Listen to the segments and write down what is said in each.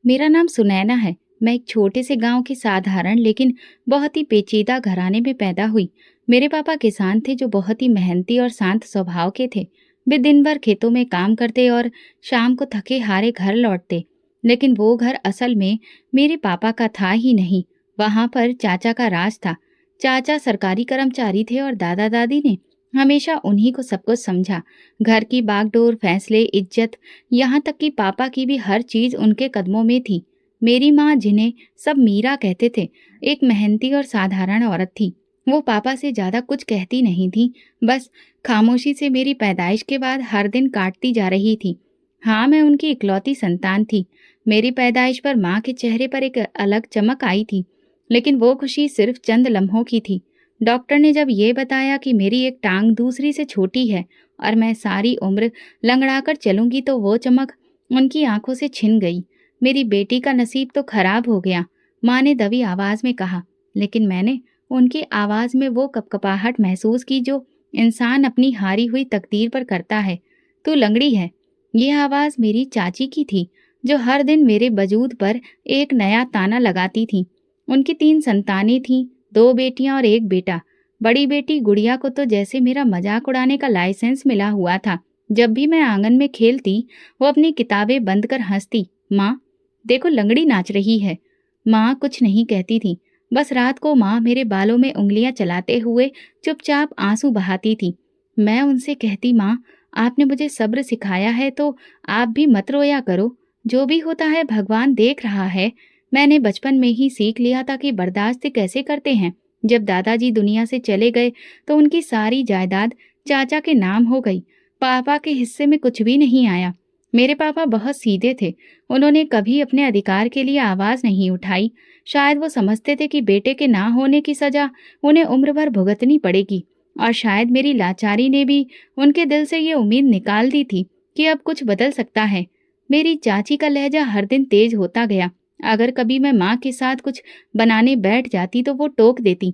मेरा नाम सुनैना है। मैं एक छोटे से गांव के साधारण लेकिन बहुत ही पेचीदा घराने में पैदा हुई। मेरे पापा किसान थे जो बहुत ही मेहनती और शांत स्वभाव के थे। वे दिन भर खेतों में काम करते और शाम को थके हारे घर लौटते। लेकिन वो घर असल में मेरे पापा का था ही नहीं। वहां पर चाचा का राज था। चाचा सरकारी कर्मचारी थे और दादा दादी ने हमेशा उन्हीं को सब कुछ समझा। घर की बागडोर, फैसले, इज्जत, यहाँ तक कि पापा की भी हर चीज उनके कदमों में थी। मेरी माँ, जिन्हें सब मीरा कहते थे, एक मेहनती और साधारण औरत थी। वो पापा से ज्यादा कुछ कहती नहीं थी, बस खामोशी से मेरी पैदाइश के बाद हर दिन काटती जा रही थी। हाँ, मैं उनकी इकलौती संतान थी। मेरी पैदाइश पर माँ के चेहरे पर एक अलग चमक आई थी, लेकिन वो खुशी सिर्फ चंद लम्हों की थी। डॉक्टर ने जब ये बताया कि मेरी एक टांग दूसरी से छोटी है और मैं सारी उम्र लंगड़ाकर चलूंगी, तो वो चमक उनकी आंखों से छिन गई। मेरी बेटी का नसीब तो खराब हो गया, माँ ने दबी आवाज में कहा। लेकिन मैंने उनकी आवाज में वो कपकपाहट महसूस की जो इंसान अपनी हारी हुई तकदीर पर करता है। तू लंगड़ी है। ये आवाज मेरी चाची की थी, जो हर दिन मेरे वजूद पर एक नया ताना लगाती थी। उनकी 3 संतानें थीं, 2 बेटियां और 1 बेटा। बड़ी बेटी गुड़िया को तो जैसे मेरा मजाक उड़ाने का लाइसेंस मिला हुआ था। जब भी मैं आंगन में खेलती, वो अपनी किताबें बंद कर हंसती। माँ, देखो लंगड़ी नाच रही है। माँ कुछ नहीं कहती थी। बस रात को माँ मेरे बालों में उंगलियां चलाते हुए चुपचाप आंसू बहाती थी। मैं उनसे कहती, माँ, आपने मुझे सब्र सिखाया है तो आप भी मत रोया करो। जो भी होता है भगवान देख रहा है। मैंने बचपन में ही सीख लिया था कि बर्दाश्त कैसे करते हैं। जब दादाजी दुनिया से चले गए तो उनकी सारी जायदाद चाचा के नाम हो गई। पापा के हिस्से में कुछ भी नहीं आया। मेरे पापा बहुत सीधे थे। उन्होंने कभी अपने अधिकार के लिए आवाज नहीं उठाई। शायद वो समझते थे कि बेटे के ना होने की सजा उन्हें उम्र भर भुगतनी पड़ेगी। और शायद मेरी लाचारी ने भी उनके दिल से ये उम्मीद निकाल दी थी कि अब कुछ बदल सकता है। मेरी चाची का लहजा हर दिन तेज होता गया। अगर कभी मैं माँ के साथ कुछ बनाने बैठ जाती तो वो टोक देती,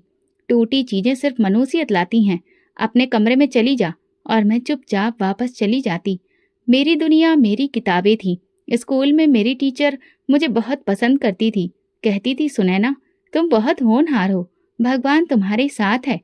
टूटी चीजें सिर्फ मनुष्यत लाती हैं, अपने कमरे में चली जा। और मैं चुपचाप वापस चली जाती। मेरी दुनिया मेरी किताबें थी। स्कूल में मेरी टीचर मुझे बहुत पसंद करती थी। कहती थी, सुनैना, तुम बहुत होनहार हो, भगवान तुम्हारे साथ है।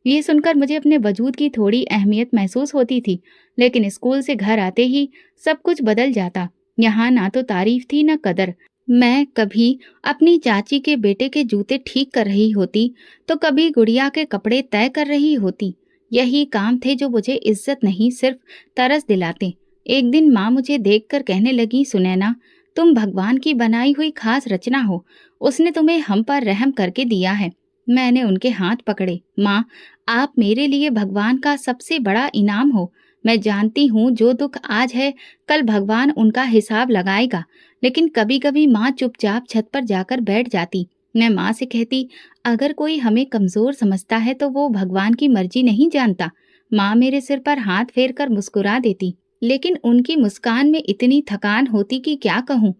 ये सुनकर मुझे अपने वजूद की थोड़ी अहमियत महसूस होती थी। लेकिन स्कूल से घर आते ही सब कुछ बदल जाता। यहाँ ना तो तारीफ थी ना कदर। मैं कभी अपनी चाची के बेटे के जूते ठीक कर रही होती, तो कभी गुड़िया के कपड़े तय कर रही होती। यही काम थे जो मुझे इज्जत नहीं, सिर्फ तरस दिलाते। एक दिन माँ मुझे देखकर कहने लगी, सुनैना, तुम भगवान की बनाई हुई खास रचना हो। उसने तुम्हें हम पर रहम करके दिया है। मैंने उनके हाथ पकड़े। माँ, आप मेरे लिए भगवान का सबसे बड़ा इनाम हो। मैं जानती हूँ जो दुख आज है, कल भगवान उनका हिसाब लगाएगा। लेकिन कभी कभी माँ चुपचाप छत पर जाकर बैठ जाती। मैं माँ से कहती, अगर कोई हमें कमजोर समझता है तो वो भगवान की मर्जी नहीं जानता। माँ मेरे सिर पर हाथ फेर कर मुस्कुरा देती, लेकिन उनकी मुस्कान में इतनी थकान होती कि क्या कहूँ।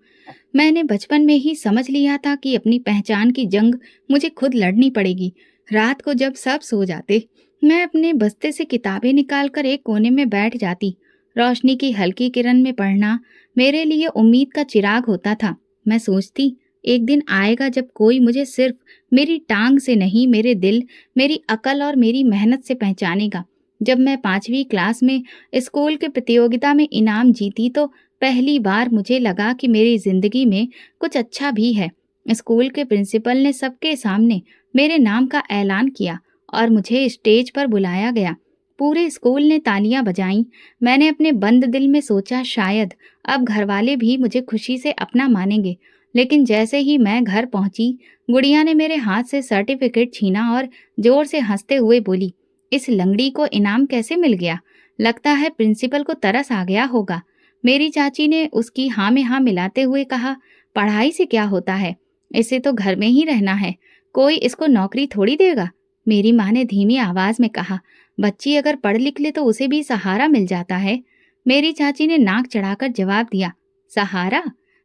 मैंने बचपन में ही समझ लिया था कि अपनी पहचान की जंग मुझे खुद लड़नी पड़ेगी। रात को जब सब सो जाते, मैं अपने बस्ते से किताबें निकालकर एक कोने में बैठ जाती। रोशनी की हल्की किरण में पढ़ना मेरे लिए उम्मीद का चिराग होता था। मैं सोचती, एक दिन आएगा जब कोई मुझे सिर्फ मेरी टांग से नहीं, मेरे दिल, मेरी अकल और मेरी मेहनत से पहचानेगा। जब मैं 5वीं क्लास में स्कूल के प्रतियोगिता में इनाम जीती तो पहली बार मुझे लगा कि मेरी जिंदगी में कुछ अच्छा भी है। स्कूल के प्रिंसिपल ने सबके सामने मेरे नाम का ऐलान किया और मुझे स्टेज पर बुलाया गया। पूरे स्कूल ने तालियां बजाईं। मैंने अपने बंद दिल में सोचा, शायद अब घरवाले भी मुझे खुशी से अपना मानेंगे। लेकिन जैसे ही मैं घर पहुंची, गुड़िया ने मेरे हाथ से सर्टिफिकेट छीना और जोर से हंसते हुए बोली, इस लंगड़ी को इनाम कैसे मिल गया? लगता है प्रिंसिपल को तरस आ गया होगा। मेरी चाची ने उसकी हाँ में हाँ मिलाते हुए कहा, पढ़ाई से क्या होता है, इसे तो घर में ही रहना है, कोई इसको नौकरी थोड़ी देगा। मेरी माँ ने धीमी आवाज में कहा, बच्ची अगर पढ़ लिख ले तो उसे भी सहारा मिल जाता है। मेरी चाची ने नाक चढ़ाकर जवाब दिया, सहारा?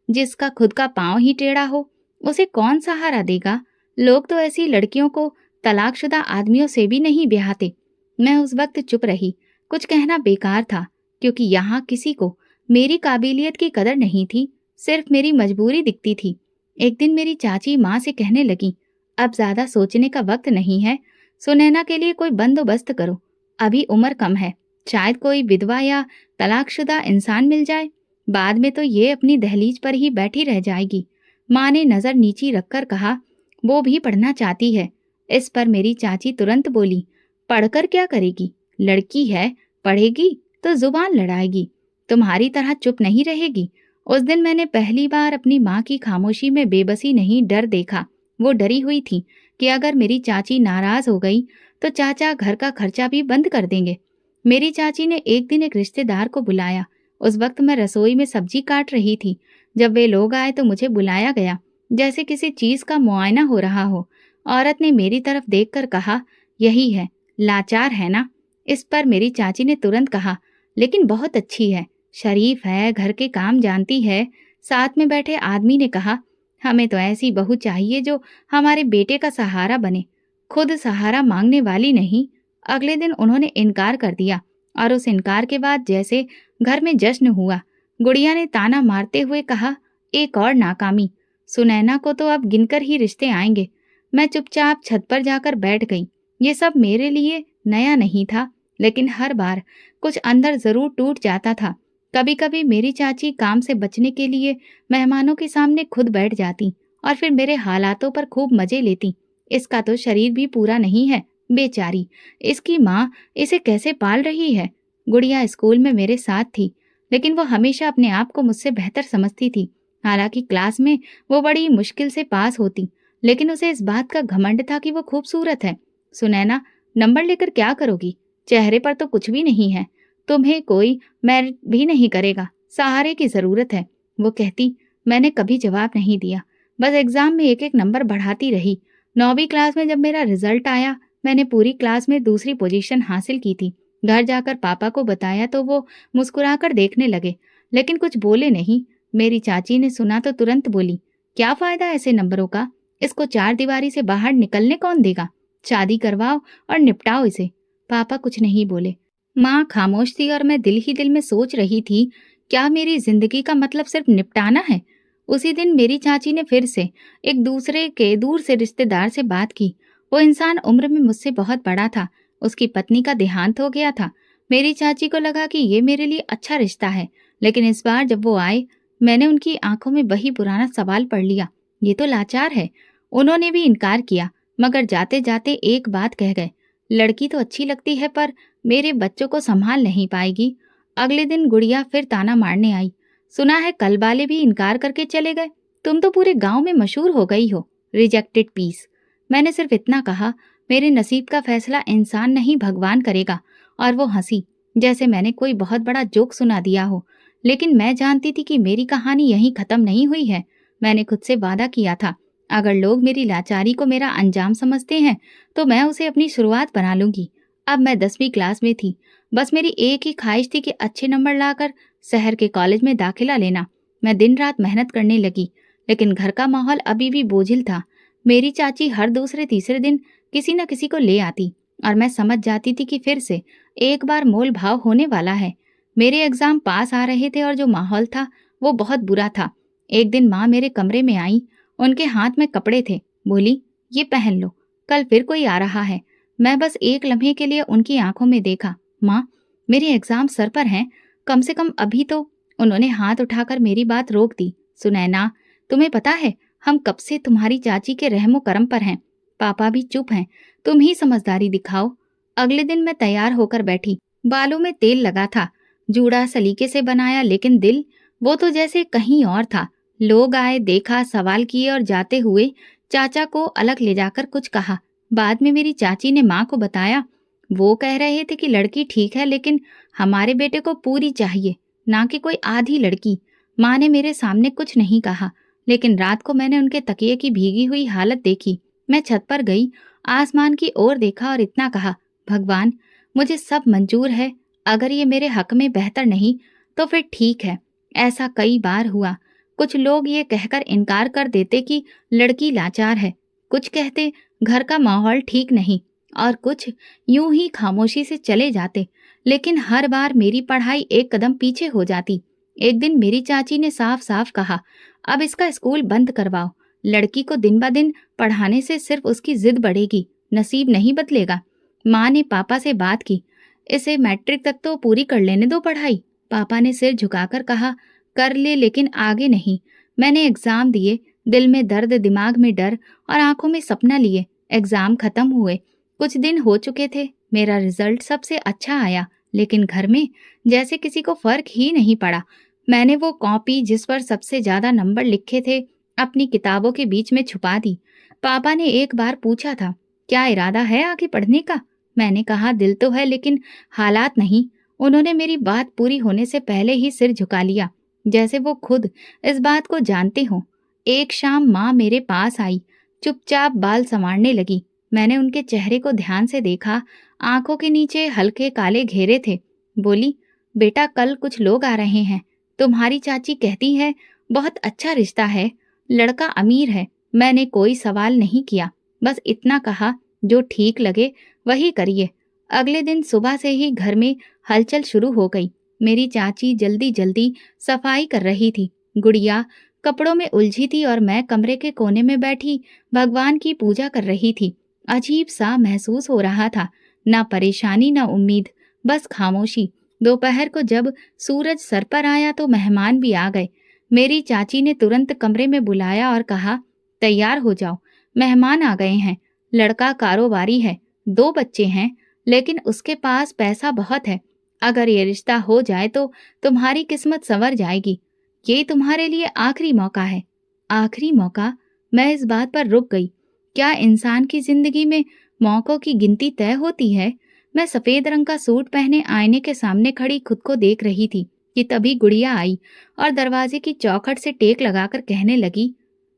जिसका खुद का पांव ही टेढ़ा हो, उसे कौन सहारा देगा? लोग तो ऐसी लड़कियों को तलाकशुदा आदमियों से भी नहीं ब्याहते। मैं उस वक्त चुप रही। कुछ कहना बेकार था, क्योंकि यहाँ किसी को मेरी काबिलियत की कदर नहीं थी। सिर्फ मेरी मजबूरी दिखती थी। एक दिन मेरी चाची माँ से कहने लगी, अब ज्यादा सोचने का वक्त नहीं है, सुनैना के लिए कोई बंदोबस्त करो। अभी उम्र कम है, शायद कोई विधवा या तलाकशुदा इंसान मिल जाए, बाद में तो ये अपनी दहलीज पर ही बैठी रह जाएगी। माँ ने नजर नीची रखकर कहा, वो भी पढ़ना चाहती है। इस पर मेरी चाची तुरंत बोली, पढ़कर क्या करेगी, लड़की है, पढ़ेगी तो जुबान लड़ाएगी, तुम्हारी तरह चुप नहीं रहेगी। उस दिन मैंने पहली बार अपनी माँ की खामोशी में बेबसी नहीं डर देखा। वो डरी हुई थी कि अगर मेरी चाची नाराज हो गई तो चाचा घर का खर्चा भी बंद कर देंगे। मेरी चाची ने एक दिन एक रिश्तेदार को बुलाया। उस वक्त मैं रसोई में सब्जी काट रही थी। जब वे लोग आए तो मुझे बुलाया गया, जैसे किसी चीज का मुआयना हो रहा हो। औरत ने मेरी तरफ देखकर कहा, यही है, लाचार है ना। इस पर मेरी चाची ने तुरंत कहा, लेकिन बहुत अच्छी है, शरीफ है, घर के काम जानती है। साथ में बैठे आदमी ने कहा, हमें तो ऐसी बहू चाहिए जो हमारे बेटे का सहारा बने, खुद सहारा मांगने वाली नहीं। अगले दिन उन्होंने इनकार कर दिया और उस इनकार के बाद जैसे घर में जश्न हुआ। गुड़िया ने ताना मारते हुए कहा, एक और नाकामी, सुनैना को तो अब गिनकर ही रिश्ते आएंगे। मैं चुपचाप छत पर जाकर बैठ गई। ये सब मेरे लिए नया नहीं था, लेकिन हर बार कुछ अंदर जरूर टूट जाता था। कभी कभी मेरी चाची काम से बचने के लिए मेहमानों के सामने खुद बैठ जाती और फिर मेरे हालातों पर खूब मजे लेती। इसका तो शरीर भी पूरा नहीं है, बेचारी, इसकी माँ इसे कैसे पाल रही है। गुड़िया स्कूल में मेरे साथ थी, लेकिन वो हमेशा अपने आप को मुझसे बेहतर समझती थी। हालांकि क्लास में वो बड़ी मुश्किल से पास होती, लेकिन उसे इस बात का घमंड था कि वो खूबसूरत है। सुनैना, नंबर लेकर क्या करोगी, चेहरे पर तो कुछ भी नहीं है, तुम्हें कोई मेरिट भी नहीं करेगा, सहारे की जरूरत है। वो कहती। मैंने कभी जवाब नहीं दिया, बस एग्जाम में एक एक नंबर बढ़ाती रही। 9वीं क्लास में जब मेरा रिजल्ट आया, मैंने पूरी क्लास में दूसरी पोजीशन हासिल की थी। घर जाकर पापा को बताया तो वो मुस्कुराकर देखने लगे, लेकिन कुछ बोले नहीं। मेरी चाची ने सुना तो तुरंत बोली, क्या फायदा ऐसे नंबरों का, इसको चार दीवारी से बाहर निकलने कौन देगा, शादी करवाओ और निपटाओ इसे। पापा कुछ नहीं बोले। माँ खामोश थी और मैं दिल ही दिल में सोच रही थी, क्या मेरी जिंदगी का मतलब सिर्फ निपटाना है। उसी दिन मेरी चाची ने फिर से एक दूसरे के दूर से रिश्तेदार से बात की। वो इंसान उम्र में मुझसे बहुत बड़ा था, उसकी पत्नी का देहांत हो गया था। मेरी चाची को लगा कि ये मेरे लिए अच्छा रिश्ता है, लेकिन इस बार जब वो आए, मैंने उनकी आंखों में वही पुराना सवाल पढ़ लिया, ये तो लाचार है। उन्होंने भी इनकार किया, मगर जाते जाते एक बात कह गए, लड़की तो अच्छी लगती है पर मेरे बच्चों को संभाल नहीं पाएगी। अगले दिन गुड़िया फिर ताना मारने आई, सुना है कल वाले भी इनकार करके चले गए, तुम तो पूरे गांव में मशहूर हो गई हो, रिजेक्टेड पीस। मैंने सिर्फ इतना कहा, मेरे नसीब का फैसला इंसान नहीं भगवान करेगा। और वो हंसी, जैसे मैंने कोई बहुत बड़ा जोक सुना दिया हो। लेकिन मैं जानती थी कि मेरी कहानी यहीं खत्म नहीं हुई है। मैंने खुद से वादा किया था, अगर लोग मेरी लाचारी को मेरा अंजाम समझते हैं तो मैं उसे अपनी शुरुआत बना लूंगी। अब मैं 10वीं क्लास में थी, बस मेरी एक ही ख्वाहिश थी कि अच्छे नंबर लाकर शहर के कॉलेज में दाखिला लेना। मैं दिन रात मेहनत करने लगी, लेकिन घर का माहौल अभी भी बोझिल था। मेरी चाची हर दूसरे तीसरे दिन किसी न किसी को ले आती और मैं समझ जाती थी कि फिर से एक बार मोल भाव होने वाला है। मेरे एग्जाम पास आ रहे थे और जो माहौल था वो बहुत बुरा था। एक दिन माँ मेरे कमरे में आई, उनके हाथ में कपड़े थे, बोली, ये पहन लो, कल फिर कोई आ रहा है। मैं बस एक लम्हे के लिए उनकी आंखों में देखा। माँ, मेरे एग्जाम सर पर हैं, कम से कम अभी तो। उन्होंने हाथ उठाकर मेरी बात रोक दी। सुनैना, तुम्हें पता है हम कब से तुम्हारी चाची के रहमो करम पर हैं। पापा भी चुप हैं, तुम ही समझदारी दिखाओ। अगले दिन मैं तैयार होकर बैठी, बालों में तेल लगा था, जूड़ा सलीके से बनाया, लेकिन दिल वो तो जैसे कहीं और था। लोग आए, देखा, सवाल किए और जाते हुए चाचा को अलग ले जाकर कुछ कहा। बाद में मेरी चाची ने माँ को बताया, वो कह रहे थे कि लड़की ठीक है, लेकिन हमारे बेटे को पूरी चाहिए, ना कि कोई आधी लड़की। माँ ने मेरे सामने कुछ नहीं कहा, लेकिन रात को मैंने उनके तकिए की भीगी हुई हालत देखी। मैं छत पर गई, आसमान की ओर देखा और इतना कहा, भगवान, मुझे सब मंजूर है, अगर ये मेरे हक में बेहतर नहीं तो फिर ठीक है। ऐसा कई बार हुआ। कुछ लोग ये कहकर इनकार कर देते कि लड़की लाचार है, कुछ कहते घर का माहौल ठीक नहीं, और कुछ यूं ही खामोशी से चले जाते। लेकिन हर बार मेरी पढ़ाई एक कदम पीछे हो जाती। एक दिन मेरी चाची ने साफ साफ कहा, अब इसका स्कूल बंद करवाओ। लड़की को दिन ब दिन पढ़ाने से सिर्फ उसकी जिद बढ़ेगी, नसीब नहीं बदलेगा। माँ ने पापा से बात की, इसे मैट्रिक तक तो पूरी कर लेने दो पढ़ाई। पापा ने सिर झुकाकर कहा, कर ले लेकिन आगे नहीं। मैंने एग्जाम दिए, दिल में दर्द, दिमाग में डर और आंखों में सपना लिए। एग्जाम खत्म हुए, कुछ दिन हो चुके थे, मेरा रिजल्ट सबसे अच्छा आया, लेकिन घर में जैसे किसी को फर्क ही नहीं पड़ा। मैंने वो कॉपी जिस पर सबसे ज्यादा नंबर लिखे थे अपनी किताबों के बीच में छुपा दी। पापा ने एक बार पूछा था, क्या इरादा है आगे पढ़ने का? मैंने कहा, दिल तो है लेकिन हालात नहीं। उन्होंने मेरी बात पूरी होने से पहले ही सिर झुका लिया, जैसे वो खुद इस बात को जानते हो। एक शाम माँ मेरे पास आई, चुपचाप बाल संवारने लगी। मैंने उनके चेहरे को ध्यान से देखा, आंखों के नीचे हल्के काले घेरे थे। बोली, बेटा कल कुछ लोग आ रहे हैं, तुम्हारी चाची कहती है बहुत अच्छा रिश्ता है, लड़का अमीर है। मैंने कोई सवाल नहीं किया, बस इतना कहा, जो ठीक लगे वही करिए। अगले दिन सुबह से ही घर में हलचल शुरू हो गई। मेरी चाची जल्दी जल्दी सफाई कर रही थी, गुड़िया कपड़ों में उलझी थी और मैं कमरे के कोने में बैठी भगवान की पूजा कर रही थी। अजीब सा महसूस हो रहा था, ना परेशानी ना उम्मीद, बस खामोशी। दोपहर को जब सूरज सर पर आया तो मेहमान भी आ गए। मेरी चाची ने तुरंत कमरे में बुलाया और कहा, तैयार हो जाओ, मेहमान आ गए हैं। लड़का कारोबारी है, 2 बच्चे हैं, लेकिन उसके पास पैसा बहुत है। अगर ये रिश्ता हो जाए तो तुम्हारी किस्मत संवर जाएगी। ये तुम्हारे लिए आखिरी मौका है। आखिरी मौका? मैं इस बात पर रुक गई। क्या इंसान की जिंदगी में मौकों की गिनती तय होती है? मैं सफेद रंग का सूट पहने आईने के सामने खड़ी खुद को देख रही थी कि तभी गुड़िया आई और दरवाजे की चौखट से टेक लगाकर कहने लगी,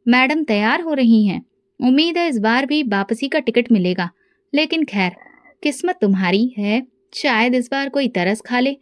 मैडम तैयार हो रही हैं। उम्मीद है इस बार भी वापसी का टिकट मिलेगा, लेकिन खैर, किस्मत तुम्हारी है, शायद इस बार कोई तरस खा ले।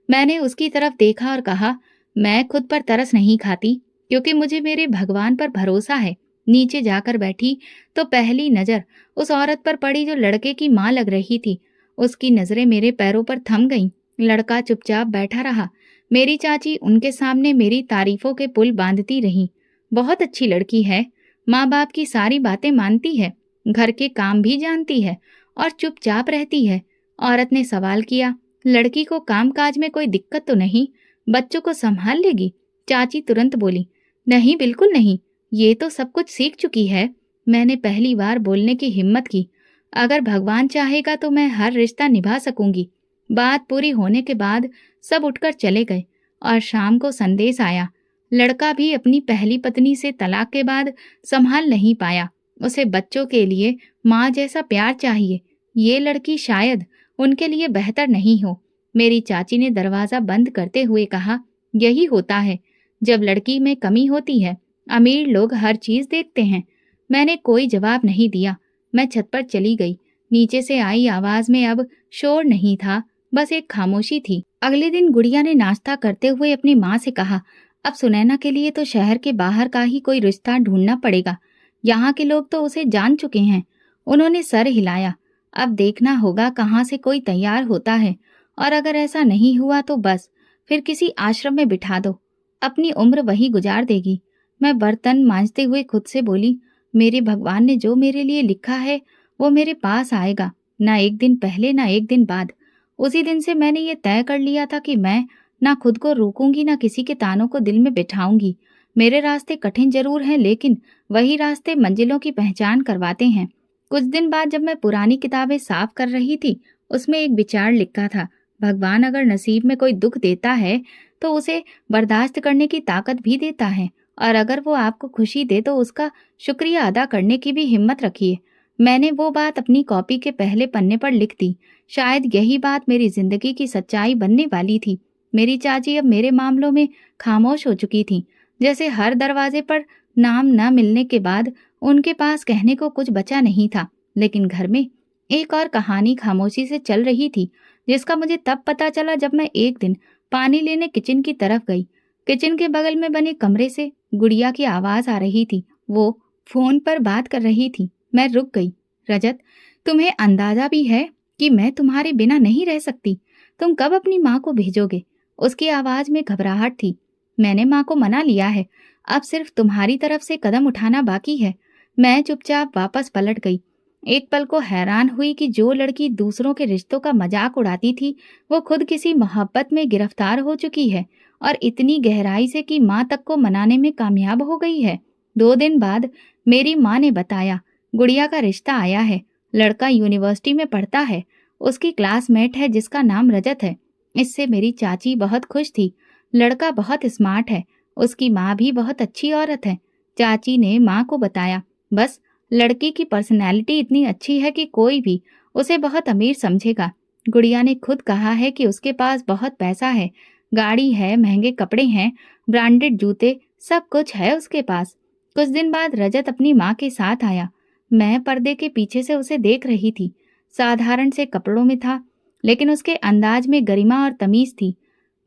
मैंने उसकी तरफ देखा और कहा, मैं खुद पर तरस नहीं खाती, क्योंकि मुझे मेरे भगवान पर भरोसा है। नीचे जाकर बैठी तो पहली नजर उस औरत पर पड़ी जो लड़के की माँ लग रही थी। उसकी नजरें मेरे पैरों पर थम गईं। लड़का चुपचाप बैठा रहा। मेरी चाची उनके सामने मेरी तारीफों के पुल बांधती रही। बहुत अच्छी लड़की है, माँ बाप की सारी बातें मानती है, घर के काम भी जानती है और चुपचाप रहती है। औरत ने सवाल किया, लड़की को कामकाज में कोई दिक्कत तो नहीं? बच्चों को संभाल लेगी? चाची तुरंत बोली, नहीं बिल्कुल नहीं, ये तो सब कुछ सीख चुकी है। मैंने पहली बार बोलने की हिम्मत की, अगर भगवान चाहेगा तो मैं हर रिश्ता निभा सकूंगी। बात पूरी होने के बाद सब उठकर चले गए और शाम को संदेश आया। लड़का भी अपनी पहली पत्नी से तलाक के बाद संभाल नहीं पाया। उसे बच्चों के लिए माँ जैसा प्यार चाहिए। ये लड़की शायद उनके लिए बेहतर नहीं हो। मेरी चाची ने दरवाजा बंद करते हुए कहा, यही होता है जब लड़की में कमी होती है। अमीर लोग हर चीज देखते हैं। मैंने कोई जवाब नहीं दिया। मैं छत पर चली गई। नीचे से आई आवाज में अब शोर नहीं था, बस एक खामोशी थी। अगले दिन गुड़िया ने नाश्ता करते हुए अपनी माँ से कहा, अब सुनैना के लिए तो शहर के बाहर का ही कोई रिश्ता ढूंढना पड़ेगा। यहाँ के लोग तो उसे जान चुके हैं। उन्होंने सर हिलाया। अब देखना होगा कहाँ से कोई तैयार होता है, और अगर ऐसा नहीं हुआ तो बस फिर किसी आश्रम में बिठा दो, अपनी उम्र वही गुजार देगी। मैं बर्तन मांजते हुए खुद से बोली, मेरे भगवान ने जो मेरे लिए लिखा है वो मेरे पास आएगा, ना एक दिन पहले ना एक दिन बाद। उसी दिन से मैंने ये तय कर लिया था कि मैं ना खुद को रोकूंगी ना किसी के तानों को दिल में बिठाऊंगी। मेरे रास्ते कठिन जरूर हैं, लेकिन वही रास्ते मंजिलों की पहचान करवाते हैं। कुछ दिन बाद जब मैं पुरानी किताबें साफ कर रही थी, उसमें एक विचार लिखा था, भगवान अगर नसीब में कोई दुख देता है तो उसे बर्दाश्त करने की ताकत भी देता है, और अगर वो आपको खुशी दे तो उसका शुक्रिया अदा करने की भी हिम्मत रखिए। मैंने वो बात अपनी कॉपी के पहले पन्ने पर लिख दी। शायद यही बात मेरी जिंदगी की सच्चाई बनने वाली थी। मेरी चाची अब मेरे मामलों में खामोश हो चुकी थी, जैसे हर दरवाजे पर नाम न मिलने के बाद उनके पास कहने को कुछ बचा नहीं था। लेकिन घर में एक और कहानी खामोशी से चल रही थी, जिसका मुझे तब पता चला जब मैं एक दिन पानी लेने किचन की तरफ गई। किचन के बगल में बने कमरे से गुड़िया की आवाज आ रही थी। वो फोन पर बात कर रही थी। मैं रुक गई। रजत, तुम्हें अंदाजा भी है कि मैं तुम्हारे बिना नहीं रह सकती। तुम कब अपनी माँ को भेजोगे? उसकी आवाज में घबराहट थी। मैंने माँ को मना लिया है, अब सिर्फ तुम्हारी तरफ से कदम उठाना बाकी है। मैं चुपचाप वापस पलट गई। एक पल को हैरान हुई कि जो लड़की दूसरों के रिश्तों का मजाक उड़ाती थी, वो खुद किसी मोहब्बत में गिरफ्तार हो चुकी है, और इतनी गहराई से कि माँ तक को मनाने में कामयाब हो गई है। 2 दिन बाद मेरी माँ ने बताया, गुड़िया का रिश्ता आया है। लड़का यूनिवर्सिटी में पढ़ता है, उसकी क्लासमेट है जिसका नाम रजत है। इससे मेरी चाची बहुत खुश थी। लड़का बहुत स्मार्ट है, उसकी माँ भी बहुत अच्छी औरत है। चाची ने माँ को बताया, बस लड़की की पर्सनैलिटी इतनी अच्छी है कि कोई भी उसे बहुत अमीर समझेगा। गुड़िया ने खुद कहा है कि उसके पास बहुत पैसा है, गाड़ी है, महंगे कपड़े हैं, ब्रांडेड जूते, सब कुछ है उसके पास। कुछ दिन बाद रजत अपनी माँ के साथ आया। मैं पर्दे के पीछे से उसे देख रही थी। साधारण से कपड़ों में था, लेकिन उसके अंदाज में गरिमा और तमीज थी।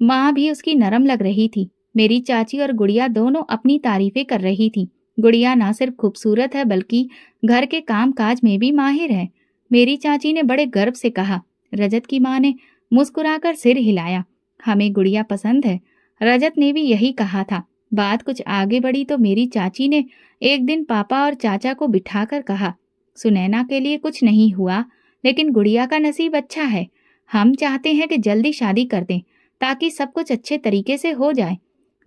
माँ भी उसकी नरम लग रही थी। मेरी चाची और गुड़िया दोनों अपनी तारीफें कर रही थी। गुड़िया ना सिर्फ खूबसूरत है बल्कि घर के काम काज में भी माहिर है। मेरी चाची ने बड़े गर्व से कहा। रजत की माँ ने मुस्कुराकर सिर हिलाया। हमें गुड़िया पसंद है। रजत ने भी यही कहा था। बात कुछ आगे बढ़ी तो मेरी चाची ने एक दिन पापा और चाचा को बिठाकर कहा, सुनैना के लिए कुछ नहीं हुआ, लेकिन गुड़िया का नसीब अच्छा है। हम चाहते हैं कि जल्दी शादी कर दें ताकि सब कुछ अच्छे तरीके से हो जाए।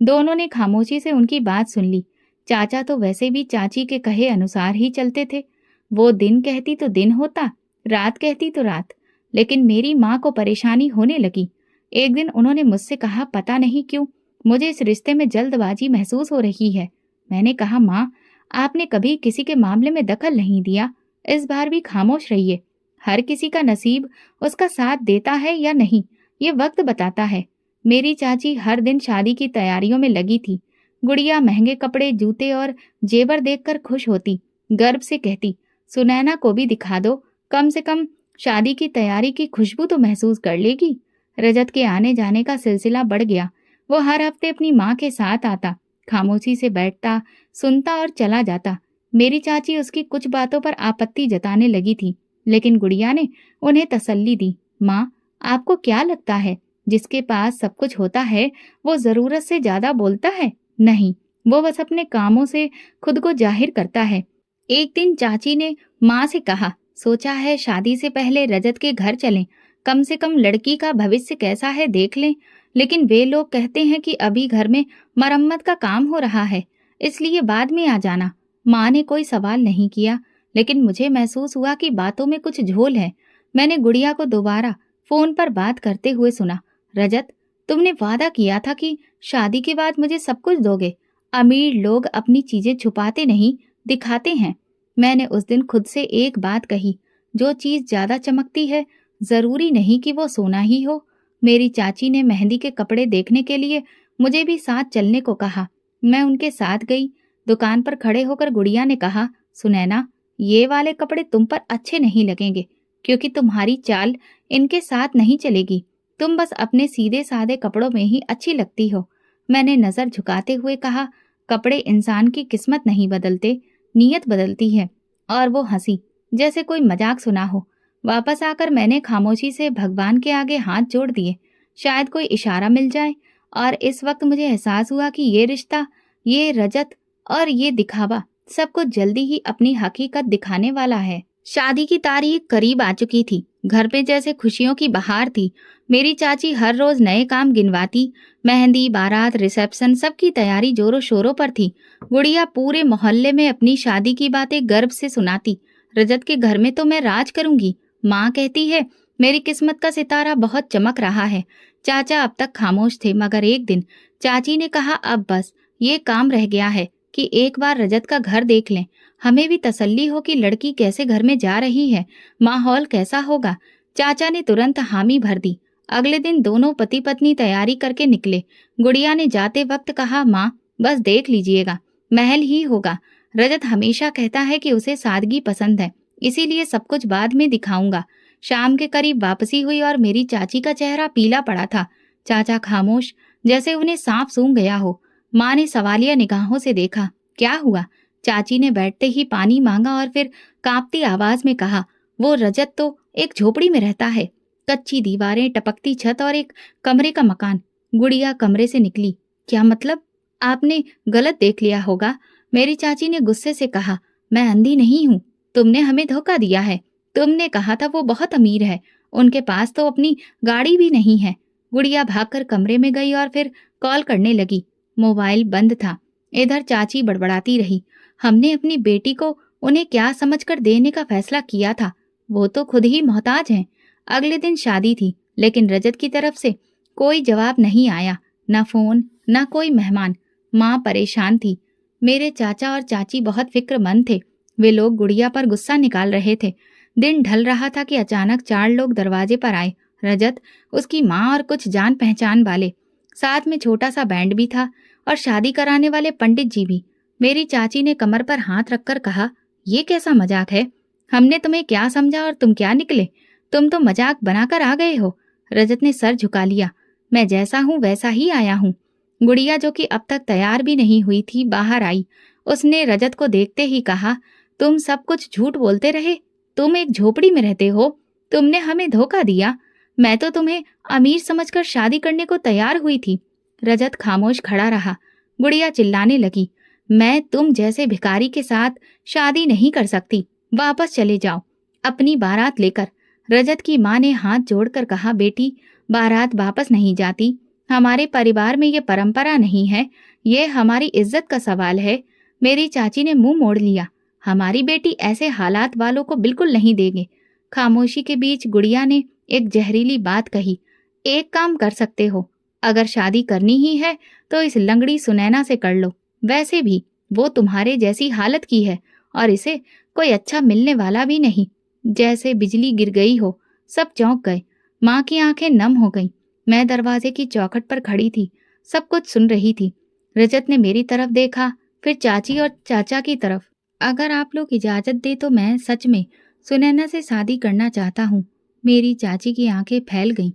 दोनों ने खामोशी से उनकी बात सुन ली। चाचा तो वैसे भी चाची के कहे अनुसार ही चलते थे। वो दिन कहती तो दिन होता, रात कहती तो रात। लेकिन मेरी माँ को परेशानी होने लगी। एक दिन उन्होंने मुझसे कहा, पता नहीं क्यों मुझे इस रिश्ते में जल्दबाजी महसूस हो रही है। मैंने कहा, माँ, आपने कभी किसी के मामले में दखल नहीं दिया, इस बार भी खामोश रहिए। हर किसी का नसीब उसका साथ देता है या नहीं, ये वक्त बताता है। मेरी चाची हर दिन शादी की तैयारियों में लगी थी। गुड़िया महंगे कपड़े, जूते और जेवर देखकर खुश होती, गर्व से कहती, सुनैना को भी दिखा दो, कम से कम शादी की तैयारी की खुशबू तो महसूस कर लेगी। रजत के आने जाने का सिलसिला बढ़ गया। वो हर हफ्ते अपनी माँ के साथ आता, खामोशी से बैठता, सुनता और चला जाता। मेरी चाची उसकी कुछ बातों पर आपत्ति जताने लगी थी, लेकिन गुड़िया ने उन्हें तसल्ली दी। माँ, आपको क्या लगता है जिसके पास सब कुछ होता है वो जरूरत से ज्यादा बोलता है? नहीं, वो बस अपने कामों से खुद को जाहिर करता है। एक दिन चाची ने माँ से कहा, सोचा है शादी से पहले रजत के घर चलें, कम से कम लड़की का भविष्य कैसा है देख लें। लेकिन वे लोग कहते हैं कि अभी घर में मरम्मत का काम हो रहा है, इसलिए बाद में आ जाना। माँ ने कोई सवाल नहीं किया, लेकिन मुझे महसूस हुआ कि बातों में कुछ झोल है। मैंने गुड़िया को दोबारा फोन पर बात करते हुए सुना, रजत, तुमने वादा किया था कि शादी के बाद मुझे सब कुछ दोगे। अमीर लोग अपनी चीजें छुपाते नहीं, दिखाते हैं। मैंने उस दिन खुद से एक बात कही, जो चीज ज्यादा चमकती है जरूरी नहीं कि वो सोना ही हो। मेरी चाची ने मेहंदी के कपड़े देखने के लिए मुझे भी साथ चलने को कहा। मैं उनके साथ गई। दुकान पर खड़े होकर गुड़िया ने कहा, सुनैना, ये वाले कपड़े तुम पर अच्छे नहीं लगेंगे, क्योंकि तुम्हारी चाल इनके साथ नहीं चलेगी। तुम बस अपने सीधे सादे कपड़ों में ही अच्छी लगती हो। मैंने नजर झुकाते हुए कहा, कपड़े इंसान की किस्मत नहीं बदलते, नीयत बदलती है। और वो हंसी, जैसे कोई मजाक सुना हो। वापस आकर मैंने खामोशी से भगवान के आगे हाथ जोड़ दिए, शायद कोई इशारा मिल जाए। और इस वक्त मुझे एहसास हुआ कि ये रिश्ता, ये रजत और ये दिखावा सब कुछ जल्दी ही अपनी हकीकत दिखाने वाला है। शादी की तारीख करीब आ चुकी थी। घर पे जैसे खुशियों की बहार थी। मेरी चाची हर रोज नए काम गिनवाती। मेहंदी, बारात, रिसेप्शन, सबकी तैयारी जोरों शोरों पर थी। गुड़िया पूरे मोहल्ले में अपनी शादी की बातें गर्व से सुनाती। रजत के घर में तो मैं राज करूंगी। माँ कहती है मेरी किस्मत का सितारा बहुत चमक रहा है। चाचा अब तक खामोश थे, मगर एक दिन चाची ने कहा, अब बस ये काम रह गया है कि एक बार रजत का घर देख लें। हमें भी तसल्ली हो कि लड़की कैसे घर में जा रही है, माहौल कैसा होगा। चाचा ने तुरंत हामी भर दी। अगले दिन दोनों पति पत्नी तैयारी करके निकले। गुड़िया ने जाते वक्त कहा, माँ, बस देख लीजिएगा, महल ही होगा। रजत हमेशा कहता है कि उसे सादगी पसंद है, इसीलिए सब कुछ बाद में दिखाऊंगा। शाम के करीब वापसी हुई और मेरी चाची का चेहरा पीला पड़ा था। चाचा खामोश, जैसे उन्हें सांप सूंघ गया हो। माँ ने सवालिया निगाहों से देखा। क्या हुआ? चाची ने बैठते ही पानी मांगा और फिर कांपती आवाज में कहा, वो रजत तो एक झोपड़ी में रहता है, कच्ची दीवारें, टपकती छत और एक कमरे का मकान। गुड़िया कमरे से निकली। क्या मतलब? आपने गलत देख लिया होगा। मेरी चाची ने गुस्से से कहा, मैं अंधी नहीं हूँ, तुमने हमें धोखा दिया है। तुमने कहा था वो बहुत अमीर है, उनके पास तो अपनी गाड़ी भी नहीं है। गुड़िया भागकर कमरे में गई और फिर कॉल करने लगी। मोबाइल बंद था। इधर चाची बड़बड़ाती रही, हमने अपनी बेटी को उन्हें क्या समझकर देने का फैसला किया था, वो तो खुद ही मोहताज हैं। अगले दिन शादी थी, लेकिन रजत की तरफ से कोई जवाब नहीं आया, ना फोन ना कोई मेहमान। माँ परेशान थी। मेरे चाचा और चाची बहुत फिक्रमंद थे। वे लोग गुड़िया पर गुस्सा निकाल रहे थे। दिन ढल रहा था कि अचानक 4 लोग दरवाजे पर आए। रजत, उसकी माँ और कुछ जान पहचान वाले। साथ में छोटा सा बैंड भी था और शादी कराने वाले पंडित जी भी। मेरी चाची ने कमर पर हाथ रखकर कहा, ये कैसा मजाक है? हमने तुम्हें क्या समझा और तुम क्या निकले? तुम तो मजाक बनाकर आ गए हो। रजत ने सर झुका लिया। मैं जैसा हूँ वैसा ही आया हूँ। गुड़िया, जो कि अब तक तैयार भी नहीं हुई थी, बाहर आई। उसने रजत को देखते ही कहा, तुम सब कुछ झूठ बोलते रहे। तुम एक झोपड़ी में रहते हो। तुमने हमें धोखा दिया। मैं तो तुम्हें अमीर समझकर शादी करने को तैयार हुई थी। रजत खामोश खड़ा रहा। गुड़िया चिल्लाने लगी, मैं तुम जैसे भिखारी के साथ शादी नहीं कर सकती। वापस चले जाओ अपनी बारात लेकर। रजत की माँ ने हाथ जोड़कर कहा, बेटी, बारात वापस नहीं जाती। हमारे परिवार में ये परंपरा नहीं है। ये हमारी इज्जत का सवाल है। मेरी चाची ने मुंह मोड़ लिया। हमारी बेटी ऐसे हालात वालों को बिल्कुल नहीं देंगे। खामोशी के बीच गुड़िया ने एक जहरीली बात कही, एक काम कर सकते हो, अगर शादी करनी ही है तो इस लंगड़ी सुनैना से कर लो। वैसे भी वो तुम्हारे जैसी हालत की है और इसे कोई अच्छा मिलने वाला भी नहीं। जैसे बिजली गिर गई हो, सब चौंक गए। माँ की आंखें नम हो गईं। मैं दरवाजे की चौखट पर खड़ी थी, सब कुछ सुन रही थी। रजत ने मेरी तरफ देखा, फिर चाची और चाचा की तरफ। अगर आप लोग इजाजत दे तो मैं सच में सुनैना से शादी करना चाहता हूँ। मेरी चाची की आंखें फैल गईं।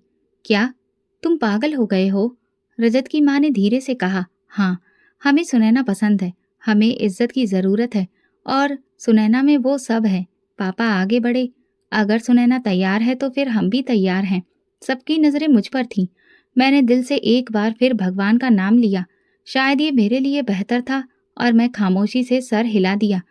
क्या तुम पागल हो गए हो? रजत की माँ ने धीरे से कहा, हाँ, हमें सुनैना पसंद है। हमें इज्जत की जरूरत है और सुनैना में वो सब है। पापा आगे बढ़े। अगर सुनैना तैयार है तो फिर हम भी तैयार हैं। सबकी नजरें मुझ पर थीं। मैंने दिल से एक बार फिर भगवान का नाम लिया। शायद ये मेरे लिए बेहतर था और मैं खामोशी से सर हिला दिया।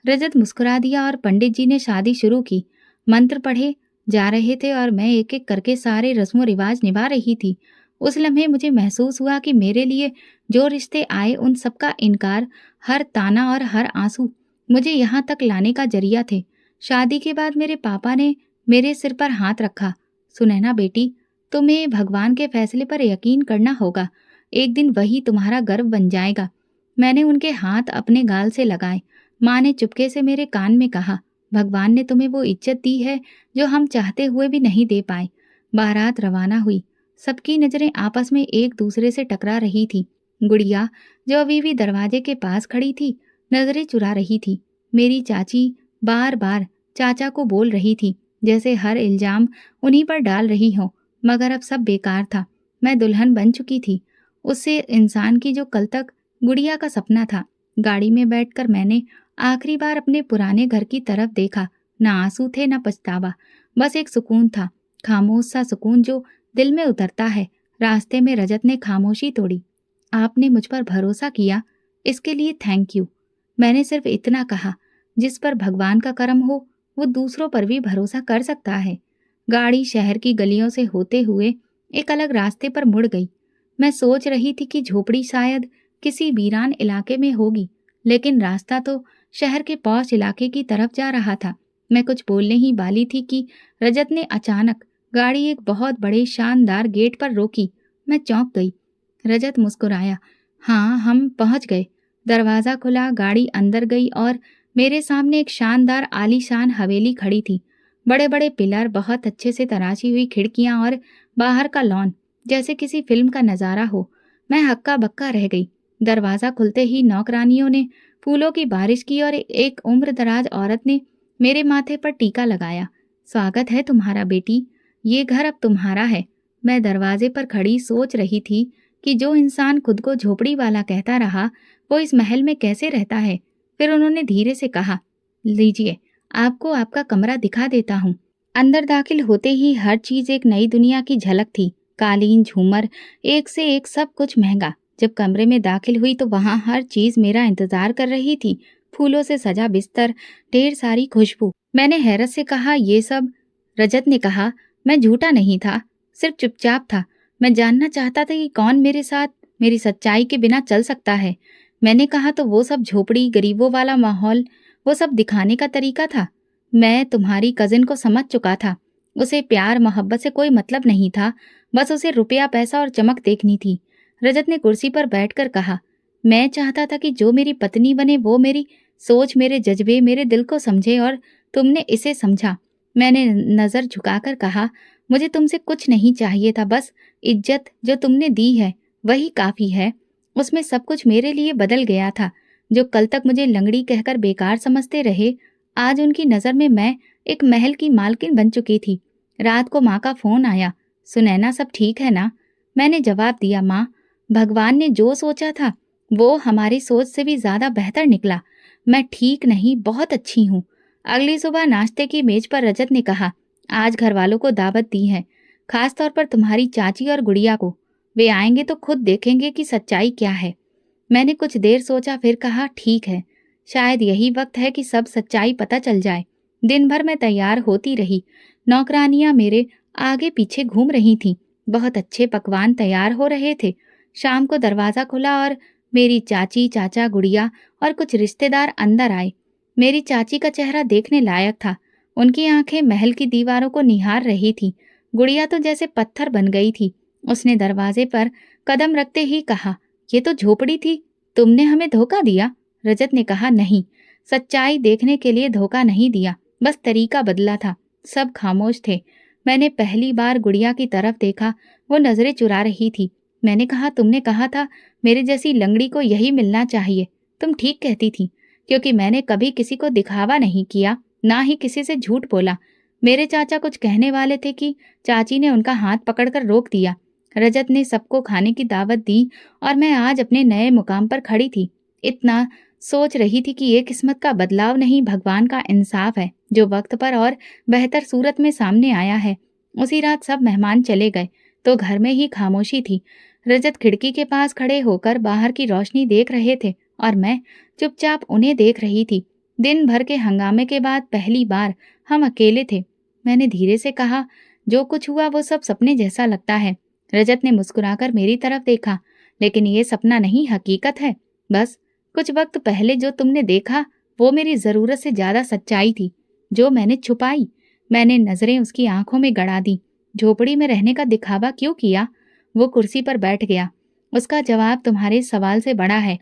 रजत मुस्कुरा दिया और पंडित जी ने शादी शुरू की। मंत्र पढ़े जा रहे थे और मैं एक एक करके सारे रस्मों रिवाज निभा रही थी। उस लम्हे मुझे महसूस हुआ कि मेरे लिए जो रिश्ते आए उन सबका इनकार, हर ताना और हर आंसू मुझे यहाँ तक लाने का जरिया थे। शादी के बाद मेरे पापा ने मेरे सिर पर हाथ रखा। सुनैना बेटी, तुम्हें भगवान के फैसले पर यकीन करना होगा। एक दिन वही तुम्हारा गर्व बन जाएगा। मैंने उनके हाथ अपने गाल से लगाए। माँ ने चुपके से मेरे कान में कहा, भगवान ने तुम्हें वो इज्जत दी है जो हम चाहते हुए भी नहीं दे पाए। बारात रवाना हुई। सबकी नजरें आपस में एक दूसरे से टकरा रही थी। गुड़िया, जो अभी भी दरवाजे के पास खड़ी थी, नजरें चुरा रही थी। मेरी चाची बार बार चाचा को बोल रही थी, जैसे हर इल्जाम उन्हीं पर डाल रही हो। मगर अब सब बेकार था। मैं दुल्हन बन चुकी थी, उससे इंसान की जो कल तक गुड़िया का सपना था। गाड़ी में बैठकर मैंने आखिरी बार अपने पुराने घर की तरफ देखा। ना आंसू थे ना पछतावा, बस एक सुकून था, खामोश सा सुकून जो दिल में उतरता है। रास्ते में रजत ने खामोशी तोड़ी। आपने मुझ पर भरोसा किया, इसके लिए थैंक यू। मैंने सिर्फ इतना कहा, जिस पर भगवान का करम हो वो दूसरों पर भी भरोसा कर सकता है। गाड़ी शहर की गलियों से होते हुए एक अलग रास्ते पर मुड़ गई। मैं सोच रही थी कि झोपड़ी शायद किसी वीरान इलाके में होगी, लेकिन रास्ता तो शहर के पॉश इलाके की तरफ जा रहा था। मैं कुछ बोलने ही वाली थी कि रजत ने अचानक गाड़ी एक बहुत बड़े शानदार गेट पर रोकी। मैं चौंक गई। रजत मुस्कुराया, हाँ, हम पहुंच गए। दरवाजा खुला, गाड़ी अंदर गई और मेरे सामने एक शानदार आलीशान हवेली खड़ी थी। बड़े बड़े पिलर, बहुत अच्छे से तराशी हुई खिड़कियां और बाहर का लॉन जैसे किसी फिल्म का नजारा हो। मैं हक्का बक्का रह गई। दरवाजा खुलते ही नौकरानियों ने फूलों की बारिश की और एक उम्रदराज औरत ने मेरे माथे पर टीका लगाया। स्वागत है तुम्हारा बेटी, ये घर अब तुम्हारा है। मैं दरवाजे पर खड़ी सोच रही थी कि जो इंसान खुद को झोपड़ी वाला कहता रहा, वो इस महल में कैसे रहता है। फिर उन्होंने धीरे से कहा, लीजिए, आपको आपका कमरा दिखा देता हूँ। अंदर दाखिल होते ही हर चीज एक नई दुनिया की झलक थी। कालीन, झूमर, एक से एक सब कुछ महंगा। जब कमरे में दाखिल हुई तो वहाँ हर चीज़ मेरा इंतज़ार कर रही थी। फूलों से सजा बिस्तर, ढेर सारी खुशबू। मैंने हैरत से कहा, ये सब? रजत ने कहा, मैं झूठा नहीं था, सिर्फ चुपचाप था। मैं जानना चाहता था कि कौन मेरे साथ मेरी सच्चाई के बिना चल सकता है। मैंने कहा, तो वो सब झोपड़ी, गरीबों वाला माहौल, वो सब दिखाने का तरीका था। मैं तुम्हारी कजिन को समझ चुका था। उसे प्यार मोहब्बत से कोई मतलब नहीं था, बस उसे रुपया पैसा और चमक देखनी थी। रजत ने कुर्सी पर बैठकर कहा, मैं चाहता था कि जो मेरी पत्नी बने वो मेरी सोच, मेरे जज्बे, मेरे दिल को समझे, और तुमने इसे समझा। मैंने नजर झुकाकर कहा, मुझे तुमसे कुछ नहीं चाहिए था, बस इज्जत जो तुमने दी है वही काफी है। उसमें सब कुछ मेरे लिए बदल गया था। जो कल तक मुझे लंगड़ी कहकर बेकार समझते रहे, आज उनकी नजर में मैं एक महल की मालकिन बन चुकी थी। रात को माँ का फोन आया, सुनैना सब ठीक है ना? मैंने जवाब दिया, माँ, भगवान ने जो सोचा था वो हमारी सोच से भी ज्यादा बेहतर निकला। मैं ठीक नहीं, बहुत अच्छी हूँ। अगली सुबह नाश्ते की मेज पर रजत ने कहा, आज घर वालों को दावत दी है, खास तौर पर तुम्हारी चाची और गुड़िया को। वे आएंगे तो खुद देखेंगे कि सच्चाई क्या है। मैंने कुछ देर सोचा, फिर कहा, ठीक है, शायद यही वक्त है कि सब सच्चाई पता चल जाए। दिन भर मैं तैयार होती रही। नौकरानियां मेरे आगे पीछे घूम रही थीं। बहुत अच्छे पकवान तैयार हो रहे थे। शाम को दरवाजा खुला और मेरी चाची, चाचा, गुड़िया और कुछ रिश्तेदार अंदर आए। मेरी चाची का चेहरा देखने लायक था। उनकी आंखें महल की दीवारों को निहार रही थी। गुड़िया तो जैसे पत्थर बन गई थी। उसने दरवाजे पर कदम रखते ही कहा, ये तो झोपड़ी थी, तुमने हमें धोखा दिया। रजत ने कहा, नहीं, सच्चाई देखने के लिए धोखा नहीं दिया, बस तरीका बदला था। सब खामोश थे। मैंने पहली बार गुड़िया की तरफ देखा। वो नजरें चुरा रही थी। मैंने कहा, तुमने कहा था मेरे जैसी लंगड़ी को यही मिलना चाहिए। तुम ठीक कहती थी, क्योंकि मैंने कभी किसी को दिखावा नहीं किया, ना ही किसी से झूठ बोला। मेरे चाचा कुछ कहने वाले थे कि चाची ने उनका हाथ पकड़कर रोक दिया। रजत ने सबको खाने की दावत दी और मैं आज अपने नए मुकाम पर खड़ी थी। इतना सोच रही थी कि ये किस्मत का बदलाव नहीं, भगवान का इंसाफ है जो वक्त पर और बेहतर सूरत में सामने आया है। उसी रात सब मेहमान चले गए तो घर में ही खामोशी थी। रजत खिड़की के पास खड़े होकर बाहर की रोशनी देख रहे थे और मैं चुपचाप उन्हें देख रही थी। दिन भर के हंगामे के बाद पहली बार हम अकेले थे। मैंने धीरे से कहा, जो कुछ हुआ वो सब सपने जैसा लगता है। रजत ने मुस्कुराकर मेरी तरफ देखा, लेकिन ये सपना नहीं, हकीकत है। बस कुछ वक्त पहले जो तुमने देखा वो मेरी जरूरत से ज्यादा सच्चाई थी, जो मैंने छुपाई। मैंने नजरें उसकी आंखों में गड़ा दी। झोपड़ी में रहने का दिखावा क्यों किया? वो कुर्सी पर बैठ गया। उसका जवाब तुम्हारे सवाल से बड़ा है।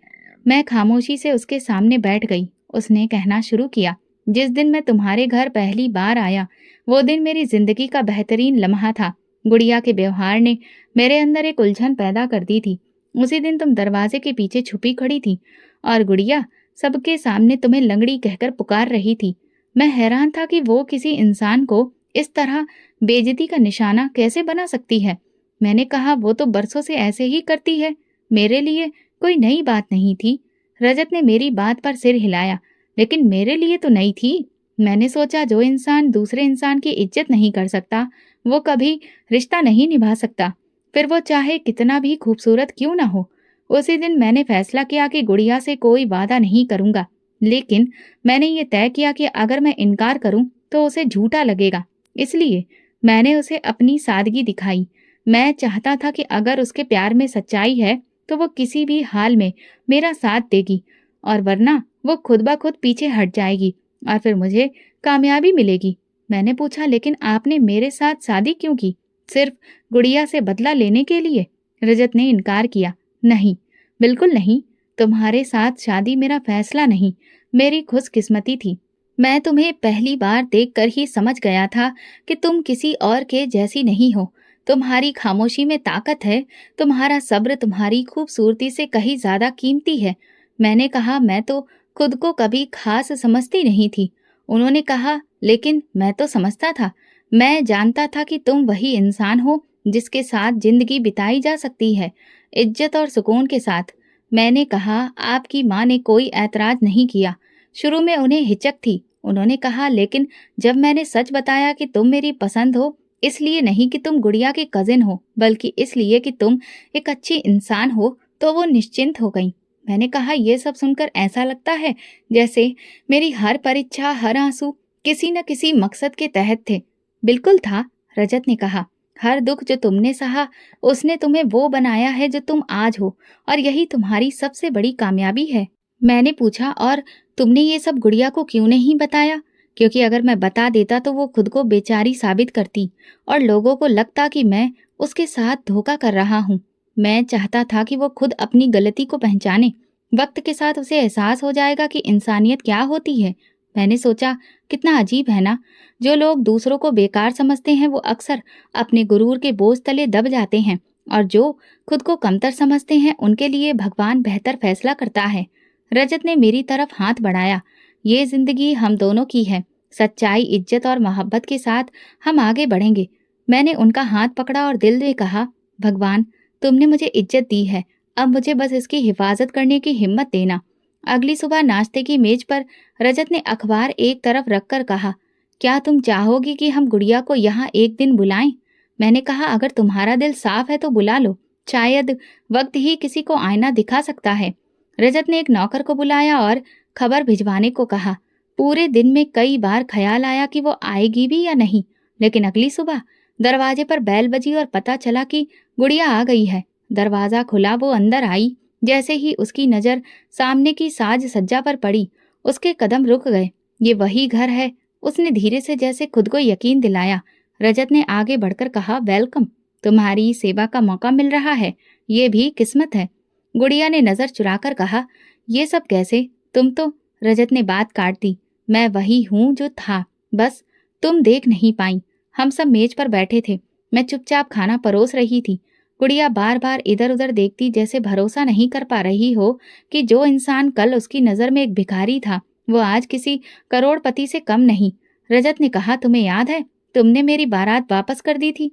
मैं खामोशी से उसके सामने बैठ गई। उसने कहना शुरू किया, जिस दिन मैं तुम्हारे घर पहली बार आया वो दिन मेरी जिंदगी का बेहतरीन लम्हा था। गुड़िया के व्यवहार ने मेरे अंदर एक उलझन पैदा कर दी थी। उसी दिन तुम दरवाजे के पीछे छुपी खड़ी थी और गुड़िया सबके सामने तुम्हें लंगड़ी कहकर पुकार रही थी। मैं हैरान था कि वो किसी इंसान को इस तरह बेइज्जती का निशाना कैसे बना सकती है। मैंने कहा, वो तो बरसों से ऐसे ही करती है, मेरे लिए कोई नई बात नहीं थी। रजत ने मेरी बात पर सिर हिलाया, लेकिन मेरे लिए तो नई थी। मैंने सोचा, जो इंसान दूसरे इंसान की इज्जत नहीं कर सकता वो कभी रिश्ता नहीं निभा सकता, फिर वो चाहे कितना भी खूबसूरत क्यों ना हो। उसी दिन मैंने फैसला किया कि गुड़िया से कोई वादा नहीं करूंगा, लेकिन मैंने ये तय किया कि अगर मैं इनकार करूं तो उसे झूठा लगेगा। इसलिए मैंने उसे अपनी सादगी दिखाई। मैं चाहता था कि अगर उसके प्यार में सच्चाई है तो वो किसी भी हाल में मेरा साथ देगी, और वरना वो खुद ब खुद पीछे हट जाएगी और फिर मुझे कामयाबी मिलेगी। मैंने पूछा, लेकिन आपने मेरे साथ शादी क्यों की? सिर्फ गुड़िया से बदला लेने के लिए? रजत ने इनकार किया, नहीं, बिल्कुल नहीं। तुम्हारे साथ शादी मेरा फैसला नहीं, मेरी खुशकिस्मती थी। मैं तुम्हें पहली बार देखकर ही समझ गया था कि तुम किसी और के जैसी नहीं हो। तुम्हारी खामोशी में ताकत है, तुम्हारा सब्र तुम्हारी खूबसूरती से कहीं ज्यादा कीमती है। मैंने कहा, मैं तो खुद को कभी खास समझती नहीं थी। उन्होंने कहा, लेकिन मैं तो समझता था। मैं जानता था कि तुम वही इंसान हो जिसके साथ जिंदगी बिताई जा सकती है, इज्जत और सुकून के साथ। मैंने कहा, आपकी माँ ने कोई ऐतराज नहीं किया। शुरू में उन्हें हिचक थी। उन्होंने कहा, लेकिन जब मैंने सच बताया कि तुम मेरी पसंद हो, इसलिए नहीं कि तुम गुड़िया की कजिन हो, बल्कि इसलिए कि तुम एक अच्छी इंसान हो, तो वो निश्चिंत हो गई। मैंने कहा, ये सब सुनकर ऐसा लगता है जैसे मेरी हर परीक्षा, हर आंसू किसी न किसी मकसद के तहत थे। बिल्कुल था, रजत ने कहा। हर दुख जो तुमने सहा, उसने तुम्हें वो बनाया है जो तुम आज हो, और यही तुम्हारी सबसे बड़ी कामयाबी है। मैंने पूछा, और तुमने ये सब गुड़िया को क्यों नहीं बताया? क्योंकि अगर मैं बता देता तो वो खुद को बेचारी साबित करती और लोगों को लगता कि मैं उसके साथ धोखा कर रहा हूँ। मैं चाहता था कि वो खुद अपनी गलती को पहचाने। वक्त के साथ उसे एहसास हो जाएगा कि इंसानियत क्या होती है। मैंने सोचा, कितना अजीब है ना, जो लोग दूसरों को बेकार समझते हैं वो अक्सर अपने गुरूर के बोझ तले दब जाते हैं, और जो खुद को कमतर समझते हैं उनके लिए भगवान बेहतर फैसला करता है। रजत ने मेरी तरफ हाथ बढ़ाया। ये जिंदगी हम दोनों की है। सच्चाई, इज्जत और मोहब्बत के साथ हम आगे बढ़ेंगे। मैंने उनका हाथ पकड़ा और दिल में कहा, भगवान, तुमने मुझे इज्जत दी है, अब मुझे बस इसकी हिफाजत करने की हिम्मत देना। अगली सुबह नाश्ते की मेज पर रजत ने अखबार एक तरफ रखकर कहा, क्या तुम चाहोगी कि हम गुड़िया को यहाँ एक दिन बुलाएं? मैंने कहा, अगर तुम्हारा दिल साफ है तो बुला लो। शायद वक्त ही किसी को आईना दिखा सकता है। रजत ने एक नौकर को बुलाया और खबर भिजवाने को कहा। पूरे दिन में कई बार ख्याल आया कि वो आएगी भी या नहीं, लेकिन अगली सुबह दरवाजे पर बैल बजी और पता चला कि गुड़िया आ गई है। दरवाजा खुला, वो अंदर आई। जैसे ही उसकी नजर सामने की साज सज्जा पर पड़ी, उसके कदम रुक गए। ये वही घर है, उसने धीरे से जैसे खुद को यकीन दिलाया। रजत ने आगे बढ़कर कहा, वेलकम, तुम्हारी सेवा का मौका मिल रहा है, ये भी किस्मत है। गुड़िया ने नजर चुराकर कहा, ये सब कैसे? तुम तो। रजत ने बात काट दी, मैं वही हूं जो था, बस तुम देख नहीं पाई। हम सब मेज पर बैठे थे, मैं चुपचाप खाना परोस रही थी। गुड़िया बार बार इधर उधर देखती, जैसे भरोसा नहीं कर पा रही हो कि जो इंसान कल उसकी नजर में एक भिखारी था, वो आज किसी करोड़पति से कम नहीं। रजत ने कहा, तुम्हें याद है, तुमने मेरी बारात वापस कर दी थी।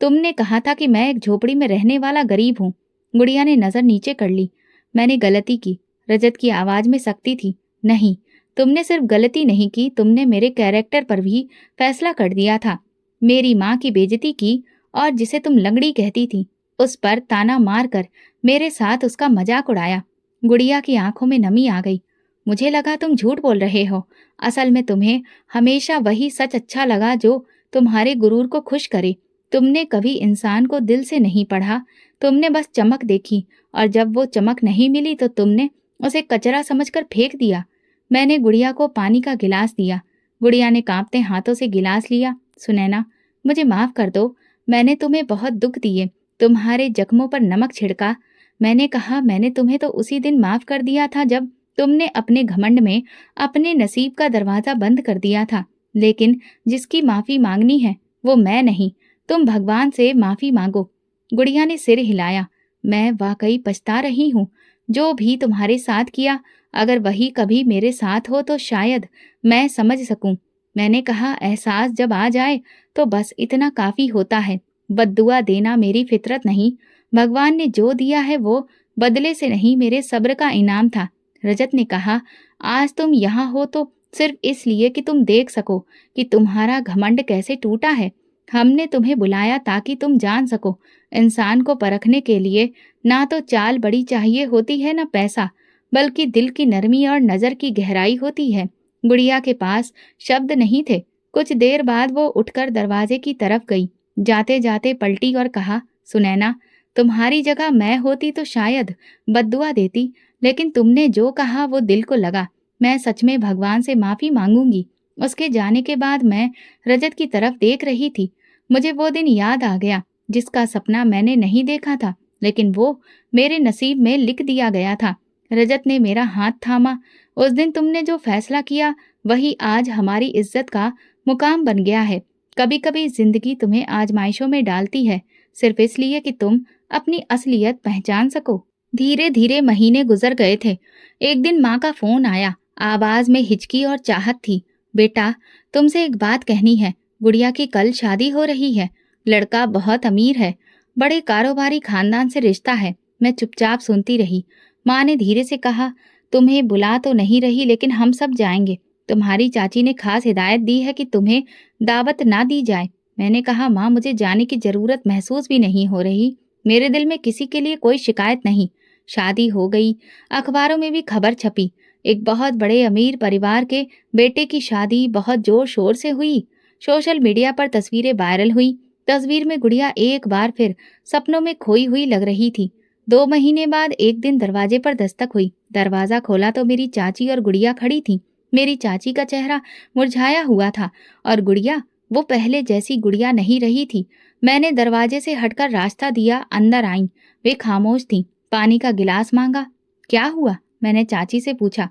तुमने कहा था कि मैं एक झोपड़ी में रहने वाला गरीब हूँ। गुड़िया ने नजर नीचे कर ली। मैंने गलती की। रजत की आवाज में सख्ती थी। नहीं, तुमने सिर्फ गलती नहीं की, तुमने मेरे कैरेक्टर पर भी फैसला कर दिया था। मेरी माँ की बेइज्जती की, और जिसे तुम लंगड़ी कहती थी, उस पर ताना मार कर मेरे साथ उसका मजाक उड़ाया। गुड़िया की आंखों में नमी आ गई। मुझे लगा तुम झूठ बोल रहे हो। असल में तुम्हें हमेशा वही सच अच्छा लगा जो तुम्हारे गुरूर को खुश करे। तुमने कभी इंसान को दिल से नहीं पढ़ा, तुमने बस चमक देखी, और जब वो चमक नहीं मिली तो तुमने उसे कचरा समझकर फेंक दिया। मैंने गुड़िया को पानी का गिलास दिया। गुड़िया ने कांपते हाथों से गिलास लिया। सुनैना, मुझे माफ कर दो, मैंने तुम्हें बहुत दुख दिए, तुम्हारे जख्मों पर नमक छिड़का। मैंने कहा, मैंने तुम्हें तो उसी दिन माफ कर दिया था जब तुमने अपने घमंड में अपने नसीब का दरवाजा बंद कर दिया था। लेकिन जिसकी माफी मांगनी है वो मैं नहीं, तुम भगवान से माफी मांगो। गुड़िया ने सिर हिलाया। मैं वाकई पछता रही हूँ, जो भी तुम्हारे साथ किया, अगर वही कभी मेरे साथ हो तो शायद मैं समझ सकूं। मैंने कहा, एहसास जब आ जाए तो बस इतना काफी होता है। बद्दुआ देना मेरी फितरत नहीं, भगवान ने जो दिया है वो बदले से नहीं, मेरे सब्र का इनाम था। रजत ने कहा, आज तुम यहाँ हो तो सिर्फ इसलिए कि तुम देख सको कि तुम्हारा घमंड कैसे टूटा है। हमने तुम्हें बुलाया ताकि तुम जान सको, इंसान को परखने के लिए ना तो चाल बड़ी चाहिए होती है, ना पैसा, बल्कि दिल की नरमी और नजर की गहराई होती है। गुड़िया के पास शब्द नहीं थे। कुछ देर बाद वो उठकर दरवाजे की तरफ गई। जाते जाते पलटी और कहा, सुनैना, तुम्हारी जगह मैं होती तो शायद बद्दुआ देती, लेकिन तुमने जो कहा वो दिल को लगा। मैं सच में भगवान से माफी मांगूंगी। उसके जाने के बाद मैं रजत की तरफ देख रही थी। मुझे वो दिन याद आ गया जिसका सपना मैंने नहीं देखा था, लेकिन वो मेरे नसीब में लिख दिया गया था। रजत ने मेरा हाथ थामा। उस दिन तुमने जो फैसला किया वही आज हमारी इज्जत का मुकाम बन गया है। कभी कभी जिंदगी तुम्हें आजमाइशों में डालती है, सिर्फ इसलिए कि तुम अपनी असलियत पहचान सको। धीरे धीरे महीने गुजर गए थे। एक दिन माँ का फोन आया। आवाज में हिचकी और चाहत थी। बेटा, तुमसे एक बात कहनी है। गुड़िया की कल शादी हो रही है। लड़का बहुत अमीर है, बड़े कारोबारी खानदान से रिश्ता है। मैं चुपचाप सुनती रही। माँ ने धीरे से कहा, तुम्हें बुला तो नहीं रही, लेकिन हम सब जाएंगे। तुम्हारी चाची ने खास हिदायत दी है कि तुम्हें दावत ना दी जाए। मैंने कहा, माँ, मुझे जाने की जरूरत महसूस भी नहीं हो रही। मेरे दिल में किसी के लिए कोई शिकायत नहीं, शादी हो गई, अखबारों में भी खबर छपी। एक बहुत बड़े अमीर परिवार के बेटे की शादी बहुत जोर शोर से हुई। सोशल मीडिया पर तस्वीरें वायरल हुई। तस्वीर में गुड़िया एक बार फिर सपनों में खोई हुई लग रही थी। 2 महीने बाद एक दिन दरवाजे पर दस्तक हुई। दरवाजा खोला तो मेरी चाची और गुड़िया खड़ी थी। मेरी चाची का चेहरा मुरझाया हुआ था और गुड़िया, वो पहले जैसी गुड़िया नहीं रही थी। मैंने दरवाजे से हटकर रास्ता दिया, अंदर आईं। वे खामोश थीं। पानी का गिलास मांगा। क्या हुआ? मैंने चाची से पूछा।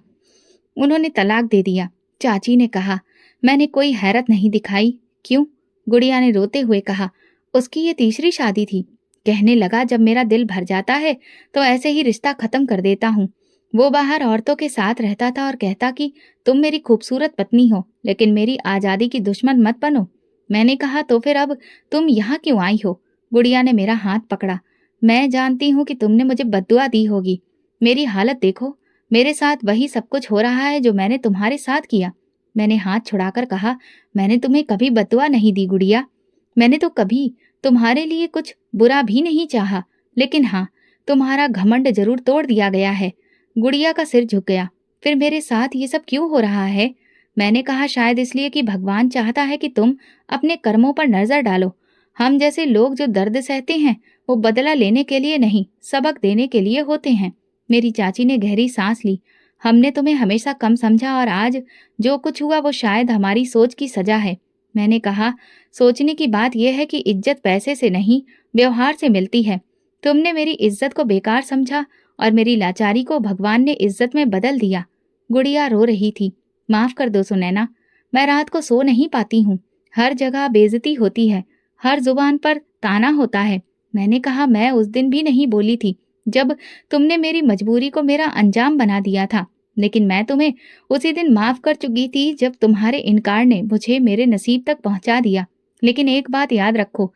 उन्होंने तलाक दे दिया, चाची ने कहा। मैंने कोई हैरत नहीं दिखाई। क्यों? गुड़िया ने रोते हुए कहा। उसकी ये तीसरी शादी थी। कहने लगा, जब मेरा दिल भर जाता है तो ऐसे ही रिश्ता खत्म कर देता हूँ। वो बाहर औरतों के साथ रहता था और कहता कि तुम मेरी खूबसूरत पत्नी हो, लेकिन मेरी आज़ादी की दुश्मन मत बनो। मैंने कहा, तो फिर अब तुम यहाँ क्यों आई हो? गुड़िया ने मेरा हाथ पकड़ा। मैं जानती हूँ कि तुमने मुझे बद्दुआ दी होगी। मेरी हालत देखो, मेरे साथ वही सब कुछ हो रहा है जो मैंने तुम्हारे साथ किया। मैंने हाथ छुड़ाकर कहा, मैंने तुम्हें कभी बद्दुआ नहीं दी गुड़िया। मैंने तो कभी तुम्हारे लिए कुछ बुरा भी नहीं चाहा, लेकिन हाँ, तुम्हारा घमंड जरूर तोड़ दिया गया है। गुड़िया का सिर झुक गया। फिर मेरे साथ ये सब क्यों हो रहा है? मैंने कहा, शायद इसलिए कि भगवान चाहता है कि तुम अपने कर्मों पर नजर डालो। हम जैसे लोग जो दर्द सहते हैं, वो बदला लेने के लिए नहीं, सबक देने के लिए होते हैं। मेरी चाची ने गहरी सांस ली। हमने तुम्हें हमेशा कम समझा और आज जो कुछ हुआ वो शायद हमारी सोच की सजा है। मैंने कहा, सोचने की बात यह है कि इज्जत पैसे से नहीं, व्यवहार से मिलती है। तुमने मेरी इज्जत को बेकार समझा और मेरी लाचारी को भगवान ने इज्जत में बदल दिया। गुड़िया रो रही थी। माफ कर दो सुनैना, मैं रात को सो नहीं पाती हूँ। हर जगह बेइज्जती होती है, हर जुबान पर ताना होता है। मैंने कहा, मैं उस दिन भी नहीं बोली थी जब तुमने मेरी मजबूरी को मेरा अंजाम बना दिया था, लेकिन मैं तुम्हें उसी दिन माफ कर चुकी थी जब तुम्हारे इनकार ने मुझे मेरे नसीब तक पहुंचा दिया। लेकिन एक बात याद रखो,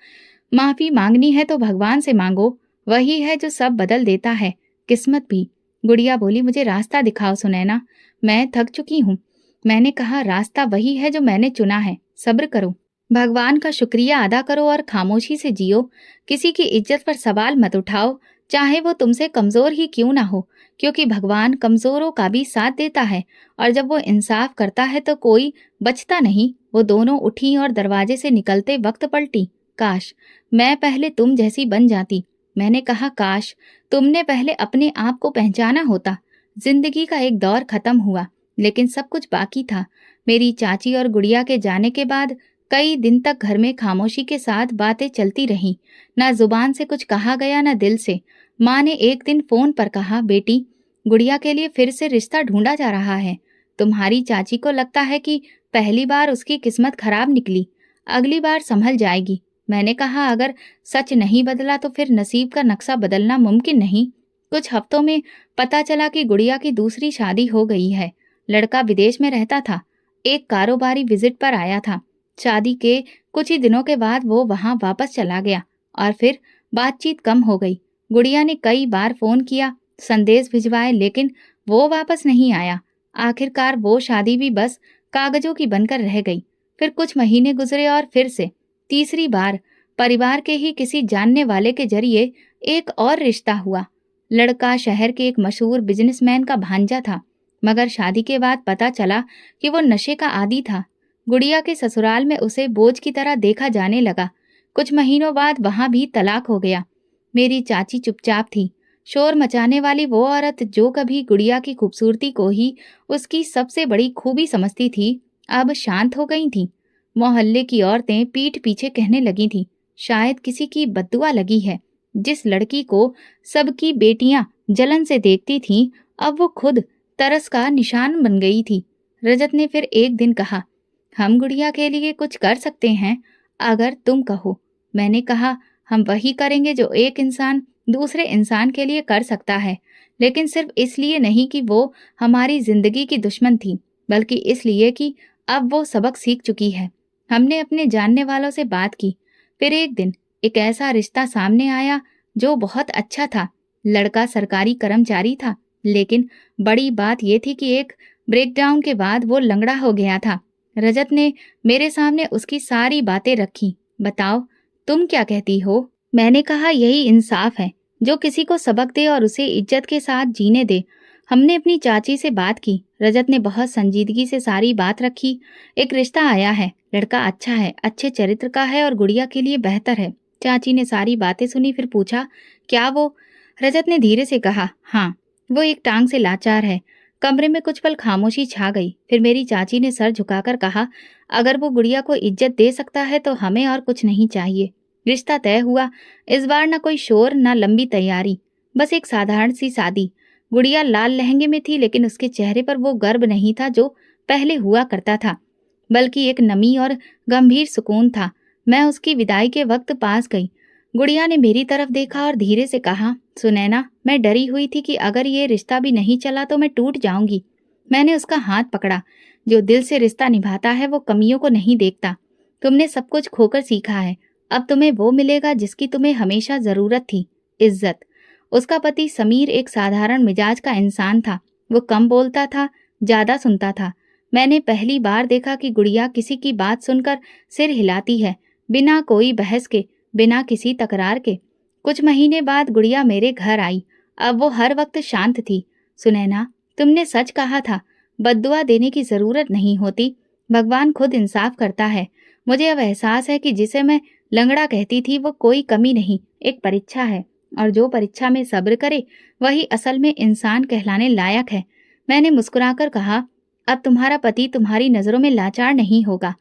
माफी मांगनी है तो भगवान से मांगो, वही है जो सब बदल देता है, किस्मत भी। गुड़िया बोली, मुझे रास्ता दिखाओ सुनैना, मैं थक चुकी हूँ। मैंने कहा, रास्ता वही है जो मैंने चुना है, सब्र करो, भगवान का शुक्रिया अदा करो और खामोशी से जियो। किसी की इज्जत पर सवाल मत उठाओ, चाहे वो तुमसे कमजोर ही क्यों ना हो, क्योंकि भगवान कमजोरों का भी साथ देता है और जब वो इंसाफ करता है तो कोई बचता नहीं। वो दोनों उठी और दरवाजे से निकलते वक्त पलटी। काश मैं पहले तुम जैसी बन जाती। मैंने कहा, काश तुमने पहले अपने आप को पहचाना होता। जिंदगी का एक दौर खत्म हुआ, लेकिन सब कुछ बाकी था। मेरी चाची और गुड़िया के जाने के बाद कई दिन तक घर में खामोशी के साथ बातें चलती रहीं। ना जुबान से कुछ कहा गया, ना दिल से। माँ ने एक दिन फोन पर कहा, बेटी, गुड़िया के लिए फिर से रिश्ता ढूंढा जा रहा है। तुम्हारी चाची को लगता है कि पहली बार उसकी किस्मत खराब निकली, अगली बार संभल जाएगी। मैंने कहा, अगर सच नहीं बदला तो फिर नसीब का नक्शा बदलना मुमकिन नहीं। कुछ हफ्तों में पता चला कि गुड़िया की दूसरी शादी हो गई है। लड़का विदेश में रहता था, एक कारोबारी विजिट पर आया था। शादी के कुछ ही दिनों के बाद वो वहां वापस चला गया और फिर बातचीत कम हो गई। गुड़िया ने कई बार फोन किया, संदेश भिजवाए, लेकिन वो वापस नहीं आया। आखिरकार वो शादी भी बस कागजों की बनकर रह गई। फिर कुछ महीने गुजरे और फिर से तीसरी बार परिवार के ही किसी जानने वाले के जरिए एक और रिश्ता हुआ। लड़का शहर के एक मशहूर बिजनेसमैन का भांजा था, मगर शादी के बाद पता चला कि वो नशे का आदी था। गुड़िया के ससुराल में उसे बोझ की तरह देखा जाने लगा। कुछ महीनों बाद वहां भी तलाक हो गया। मेरी चाची चुपचाप थी। शोर मचाने वाली वो औरत जो कभी गुड़िया की खूबसूरती को ही उसकी सबसे बड़ी खूबी समझती थी, अब शांत हो गई थी। मोहल्ले की औरतें पीठ पीछे कहने लगी थी, शायद किसी की बद्दुआ लगी है। जिस लड़की को सबकी बेटियां जलन से देखती थीं, अब वो खुद तरस का निशान बन गई थी। रजत ने फिर एक दिन कहा, हम गुड़िया के लिए कुछ कर सकते हैं अगर तुम कहो। मैंने कहा, हम वही करेंगे जो एक इंसान दूसरे इंसान के लिए कर सकता है, लेकिन सिर्फ इसलिए नहीं कि वो हमारी जिंदगी की दुश्मन थी, बल्कि इसलिए कि अब वो सबक सीख चुकी है। हमने अपने जानने वालों से बात की। फिर एक दिन एक ऐसा रिश्ता सामने आया जो बहुत अच्छा था। लड़का सरकारी कर्मचारी था, लेकिन बड़ी बात यह थी कि एक ब्रेकडाउन के बाद वो लंगड़ा हो गया था। रजत ने मेरे सामने उसकी सारी बातें रखी। बताओ, तुम क्या कहती हो? मैंने कहा, यही इंसाफ है। जो किसी को सबक दे और उसे इज्जत के साथ जीने दे। हमने अपनी चाची से बात की। रजत ने बहुत संजीदगी से सारी बात रखी। एक रिश्ता आया है, लड़का अच्छा है, अच्छे चरित्र का है और गुड़िया के लिए बेहतर है। चाची ने सारी बातें सुनी, फिर पूछा, क्या वो? रजत ने धीरे से कहा, हाँ। वो एक टांग से लाचार है। कमरे में कुछ पल खामोशी छा गई। फिर मेरी चाची ने सर झुकाकर कहा, अगर वो गुड़िया को इज्जत दे सकता है तो हमें और कुछ नहीं चाहिए। रिश्ता तय हुआ। इस बार न कोई शोर, न लंबी तैयारी, बस एक साधारण सी शादी। गुड़िया लाल लहंगे में थी, लेकिन उसके चेहरे पर वो गर्व नहीं था जो पहले हुआ करता था, बल्कि एक नमी और गंभीर सुकून था। मैं उसकी विदाई के वक्त पास गई। गुड़िया ने मेरी तरफ देखा और धीरे से कहा, सुनैना, मैं डरी हुई थी कि अगर ये रिश्ता भी नहीं चला तो मैं टूट जाऊंगी। मैंने उसका हाथ पकड़ा। जो दिल से रिश्ता निभाता है वो कमियों को नहीं देखता। तुमने सब कुछ खोकर सीखा है, अब तुम्हें वो मिलेगा जिसकी तुम्हें हमेशा जरूरत थी, इज्जत। उसका पति समीर एक साधारण मिजाज का इंसान था। वो कम बोलता था, ज्यादा सुनता था। मैंने पहली बार देखा कि गुड़िया किसी की बात सुनकर सिर हिलाती है, बिना कोई बहस के, बिना किसी तकरार के। कुछ महीने बाद गुड़िया मेरे घर आई। अब वो हर वक्त शांत थी। सुनैना, तुमने सच कहा था, बद्दुआ देने की जरूरत नहीं होती, भगवान खुद इंसाफ करता है। मुझे अब एहसास है कि जिसे मैं लंगड़ा कहती थी वो कोई कमी नहीं, एक परीक्षा है, और जो परीक्षा में सब्र करे वही असल में इंसान कहलाने लायक है। मैंने मुस्कुराकर कहा, अब तुम्हारा पति तुम्हारी नजरों में लाचार नहीं होगा।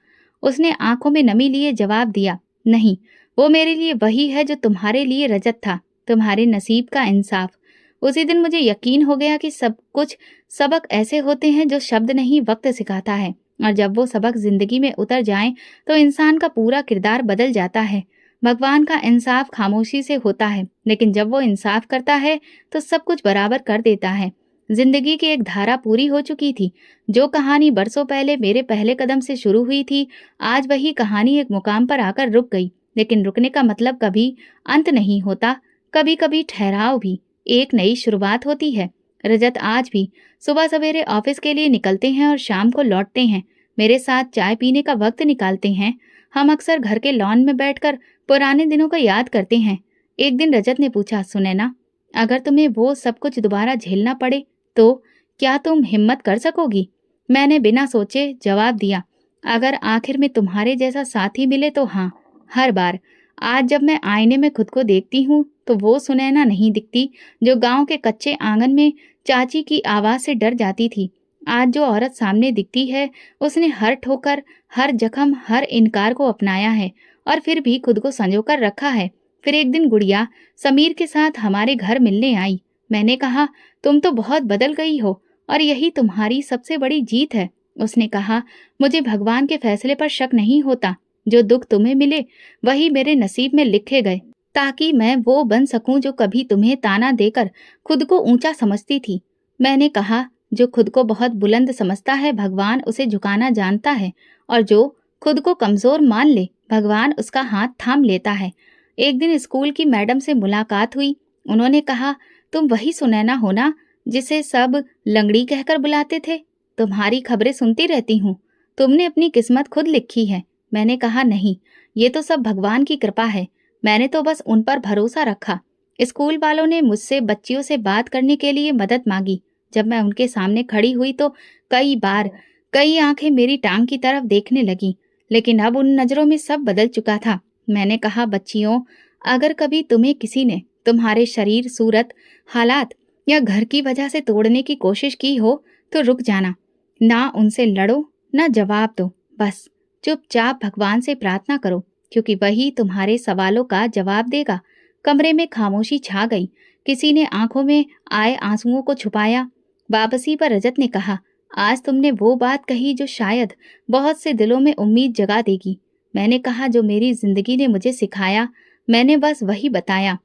उसने आंखों में नमी लिए जवाब दिया, नहीं, वो मेरे लिए वही है जो तुम्हारे लिए रजत था, तुम्हारे नसीब का इंसाफ। उसी दिन मुझे यकीन हो गया कि सब कुछ सबक ऐसे होते हैं जो शब्द नहीं, वक्त सिखाता है, और जब वो सबक जिंदगी में उतर जाएं तो इंसान का पूरा किरदार बदल जाता है। भगवान का इंसाफ खामोशी से होता है, लेकिन जब वो इंसाफ करता है तो सब कुछ बराबर कर देता है। जिंदगी की एक धारा पूरी हो चुकी थी। जो कहानी बरसों पहले मेरे पहले कदम से शुरू हुई थी, आज वही कहानी एक मुकाम पर आकर रुक गई। लेकिन रुकने का मतलब कभी अंत नहीं होता, कभी कभी ठहराव भी एक नई शुरुआत होती है। रजत आज भी सुबह सवेरे ऑफिस के लिए निकलते हैं और शाम को लौटते हैं। मेरे साथ चाय पीने का वक्त निकालते हैं। हम अक्सर घर के लॉन में बैठकर पुराने दिनों को याद करते हैं। एक दिन रजत ने पूछा, सुनैना, अगर तुम्हें वो सब कुछ दोबारा झेलना पड़े तो क्या तुम हिम्मत कर सकोगी? मैंने बिना सोचे जवाब दिया, अगर आखिर में तुम्हारे जैसा साथी मिले तो हाँ, हर बार। आज जब मैं आईने में खुद को देखती हूँ तो वो सुनैना नहीं दिखती जो गांव के कच्चे आंगन में चाची की आवाज से डर जाती थी। आज जो औरत सामने दिखती है, उसने हर ठोकर, हर जख्म, हर इनकार को अपनाया है और फिर भी खुद को संजोकर रखा है। फिर एक दिन गुड़िया समीर के साथ हमारे घर मिलने आई। मैंने कहा, तुम तो बहुत बदल गई हो और यही तुम्हारी सबसे बड़ी जीत है। उसने कहा, मुझे भगवान के फैसले पर शक नहीं होता। जो दुख तुम्हें मिले वही मेरे नसीब में लिखे गए, ताकि मैं वो बन सकूं जो कभी तुम्हें ताना देकर खुद को ऊंचा समझती थी। मैंने कहा, जो खुद को बहुत बुलंद समझता है भगवान उसे झुकाना जानता है, और जो खुद को कमजोर मान ले भगवान उसका हाथ थाम लेता है। एक दिन स्कूल की मैडम से मुलाकात हुई। उन्होंने कहा, तुम वही सुनैना हो ना जिसे सब लंगड़ी कहकर बुलाते थे? तुम्हारी खबरें सुनती रहती हूँ। तुमने अपनी किस्मत खुद लिखी है। मैंने कहा, नहीं, ये तो सब भगवान की कृपा है। मैंने तो बस उन पर भरोसा रखा। स्कूल वालों ने मुझसे बच्चियों से बात करने के लिए मदद मांगी। जब मैं उनके सामने खड़ी हुई तो कई बार कई आंखें मेरी टांग की तरफ देखने लगी, लेकिन अब उन नजरों में सब बदल चुका था। मैंने कहा, बच्चियों, अगर कभी तुम्हें किसी ने तुम्हारे शरीर, सूरत, हालात या घर की वजह से तोड़ने की कोशिश की हो तो रुक जाना। ना उनसे लड़ो, ना जवाब दो, बस चुपचाप भगवान से प्रार्थना करो, क्योंकि वही तुम्हारे सवालों का जवाब देगा। कमरे में खामोशी छा गई। किसी ने आंखों में आए आंसुओं को छुपाया। वापसी पर रजत ने कहा, आज तुमने वो बात कही जो शायद बहुत से दिलों में उम्मीद जगा देगी। मैंने कहा, जो मेरी जिंदगी ने मुझे सिखाया मैंने बस वही बताया।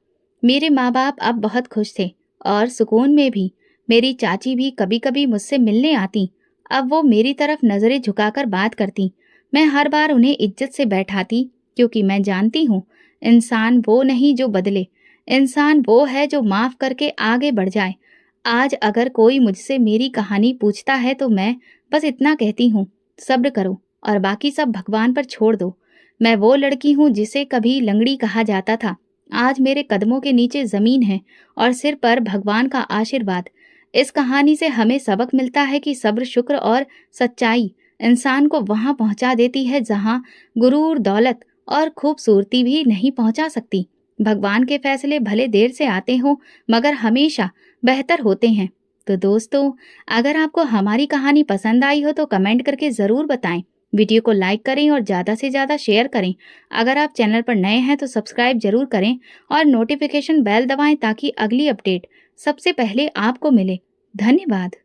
मेरे माँ बाप अब बहुत खुश थे और सुकून में भी। मेरी चाची भी कभी कभी मुझसे मिलने आती। अब वो मेरी तरफ नजरें झुकाकर बात करती। मैं हर बार उन्हें इज्जत से बैठाती, क्योंकि मैं जानती हूँ इंसान वो नहीं जो बदले, इंसान वो है जो माफ करके आगे बढ़ जाए। आज अगर कोई मुझसे मेरी कहानी पूछता है तो मैं बस इतना कहती हूँ, सब्र करो और बाकी सब भगवान पर छोड़ दो। मैं वो लड़की हूँ जिसे कभी लंगड़ी कहा जाता था, आज मेरे कदमों के नीचे ज़मीन है और सिर पर भगवान का आशीर्वाद। इस कहानी से हमें सबक मिलता है कि सब्र, शुक्र और सच्चाई इंसान को वहाँ पहुँचा देती है जहाँ गुरूर, दौलत और खूबसूरती भी नहीं पहुँचा सकती। भगवान के फैसले भले देर से आते हों, मगर हमेशा बेहतर होते हैं। तो दोस्तों, अगर आपको हमारी कहानी पसंद आई हो तो कमेंट करके ज़रूर बताएं। वीडियो को लाइक करें और ज़्यादा से ज़्यादा शेयर करें। अगर आप चैनल पर नए हैं तो सब्सक्राइब जरूर करें और नोटिफिकेशन बेल दबाएं ताकि अगली अपडेट सबसे पहले आपको मिले। धन्यवाद।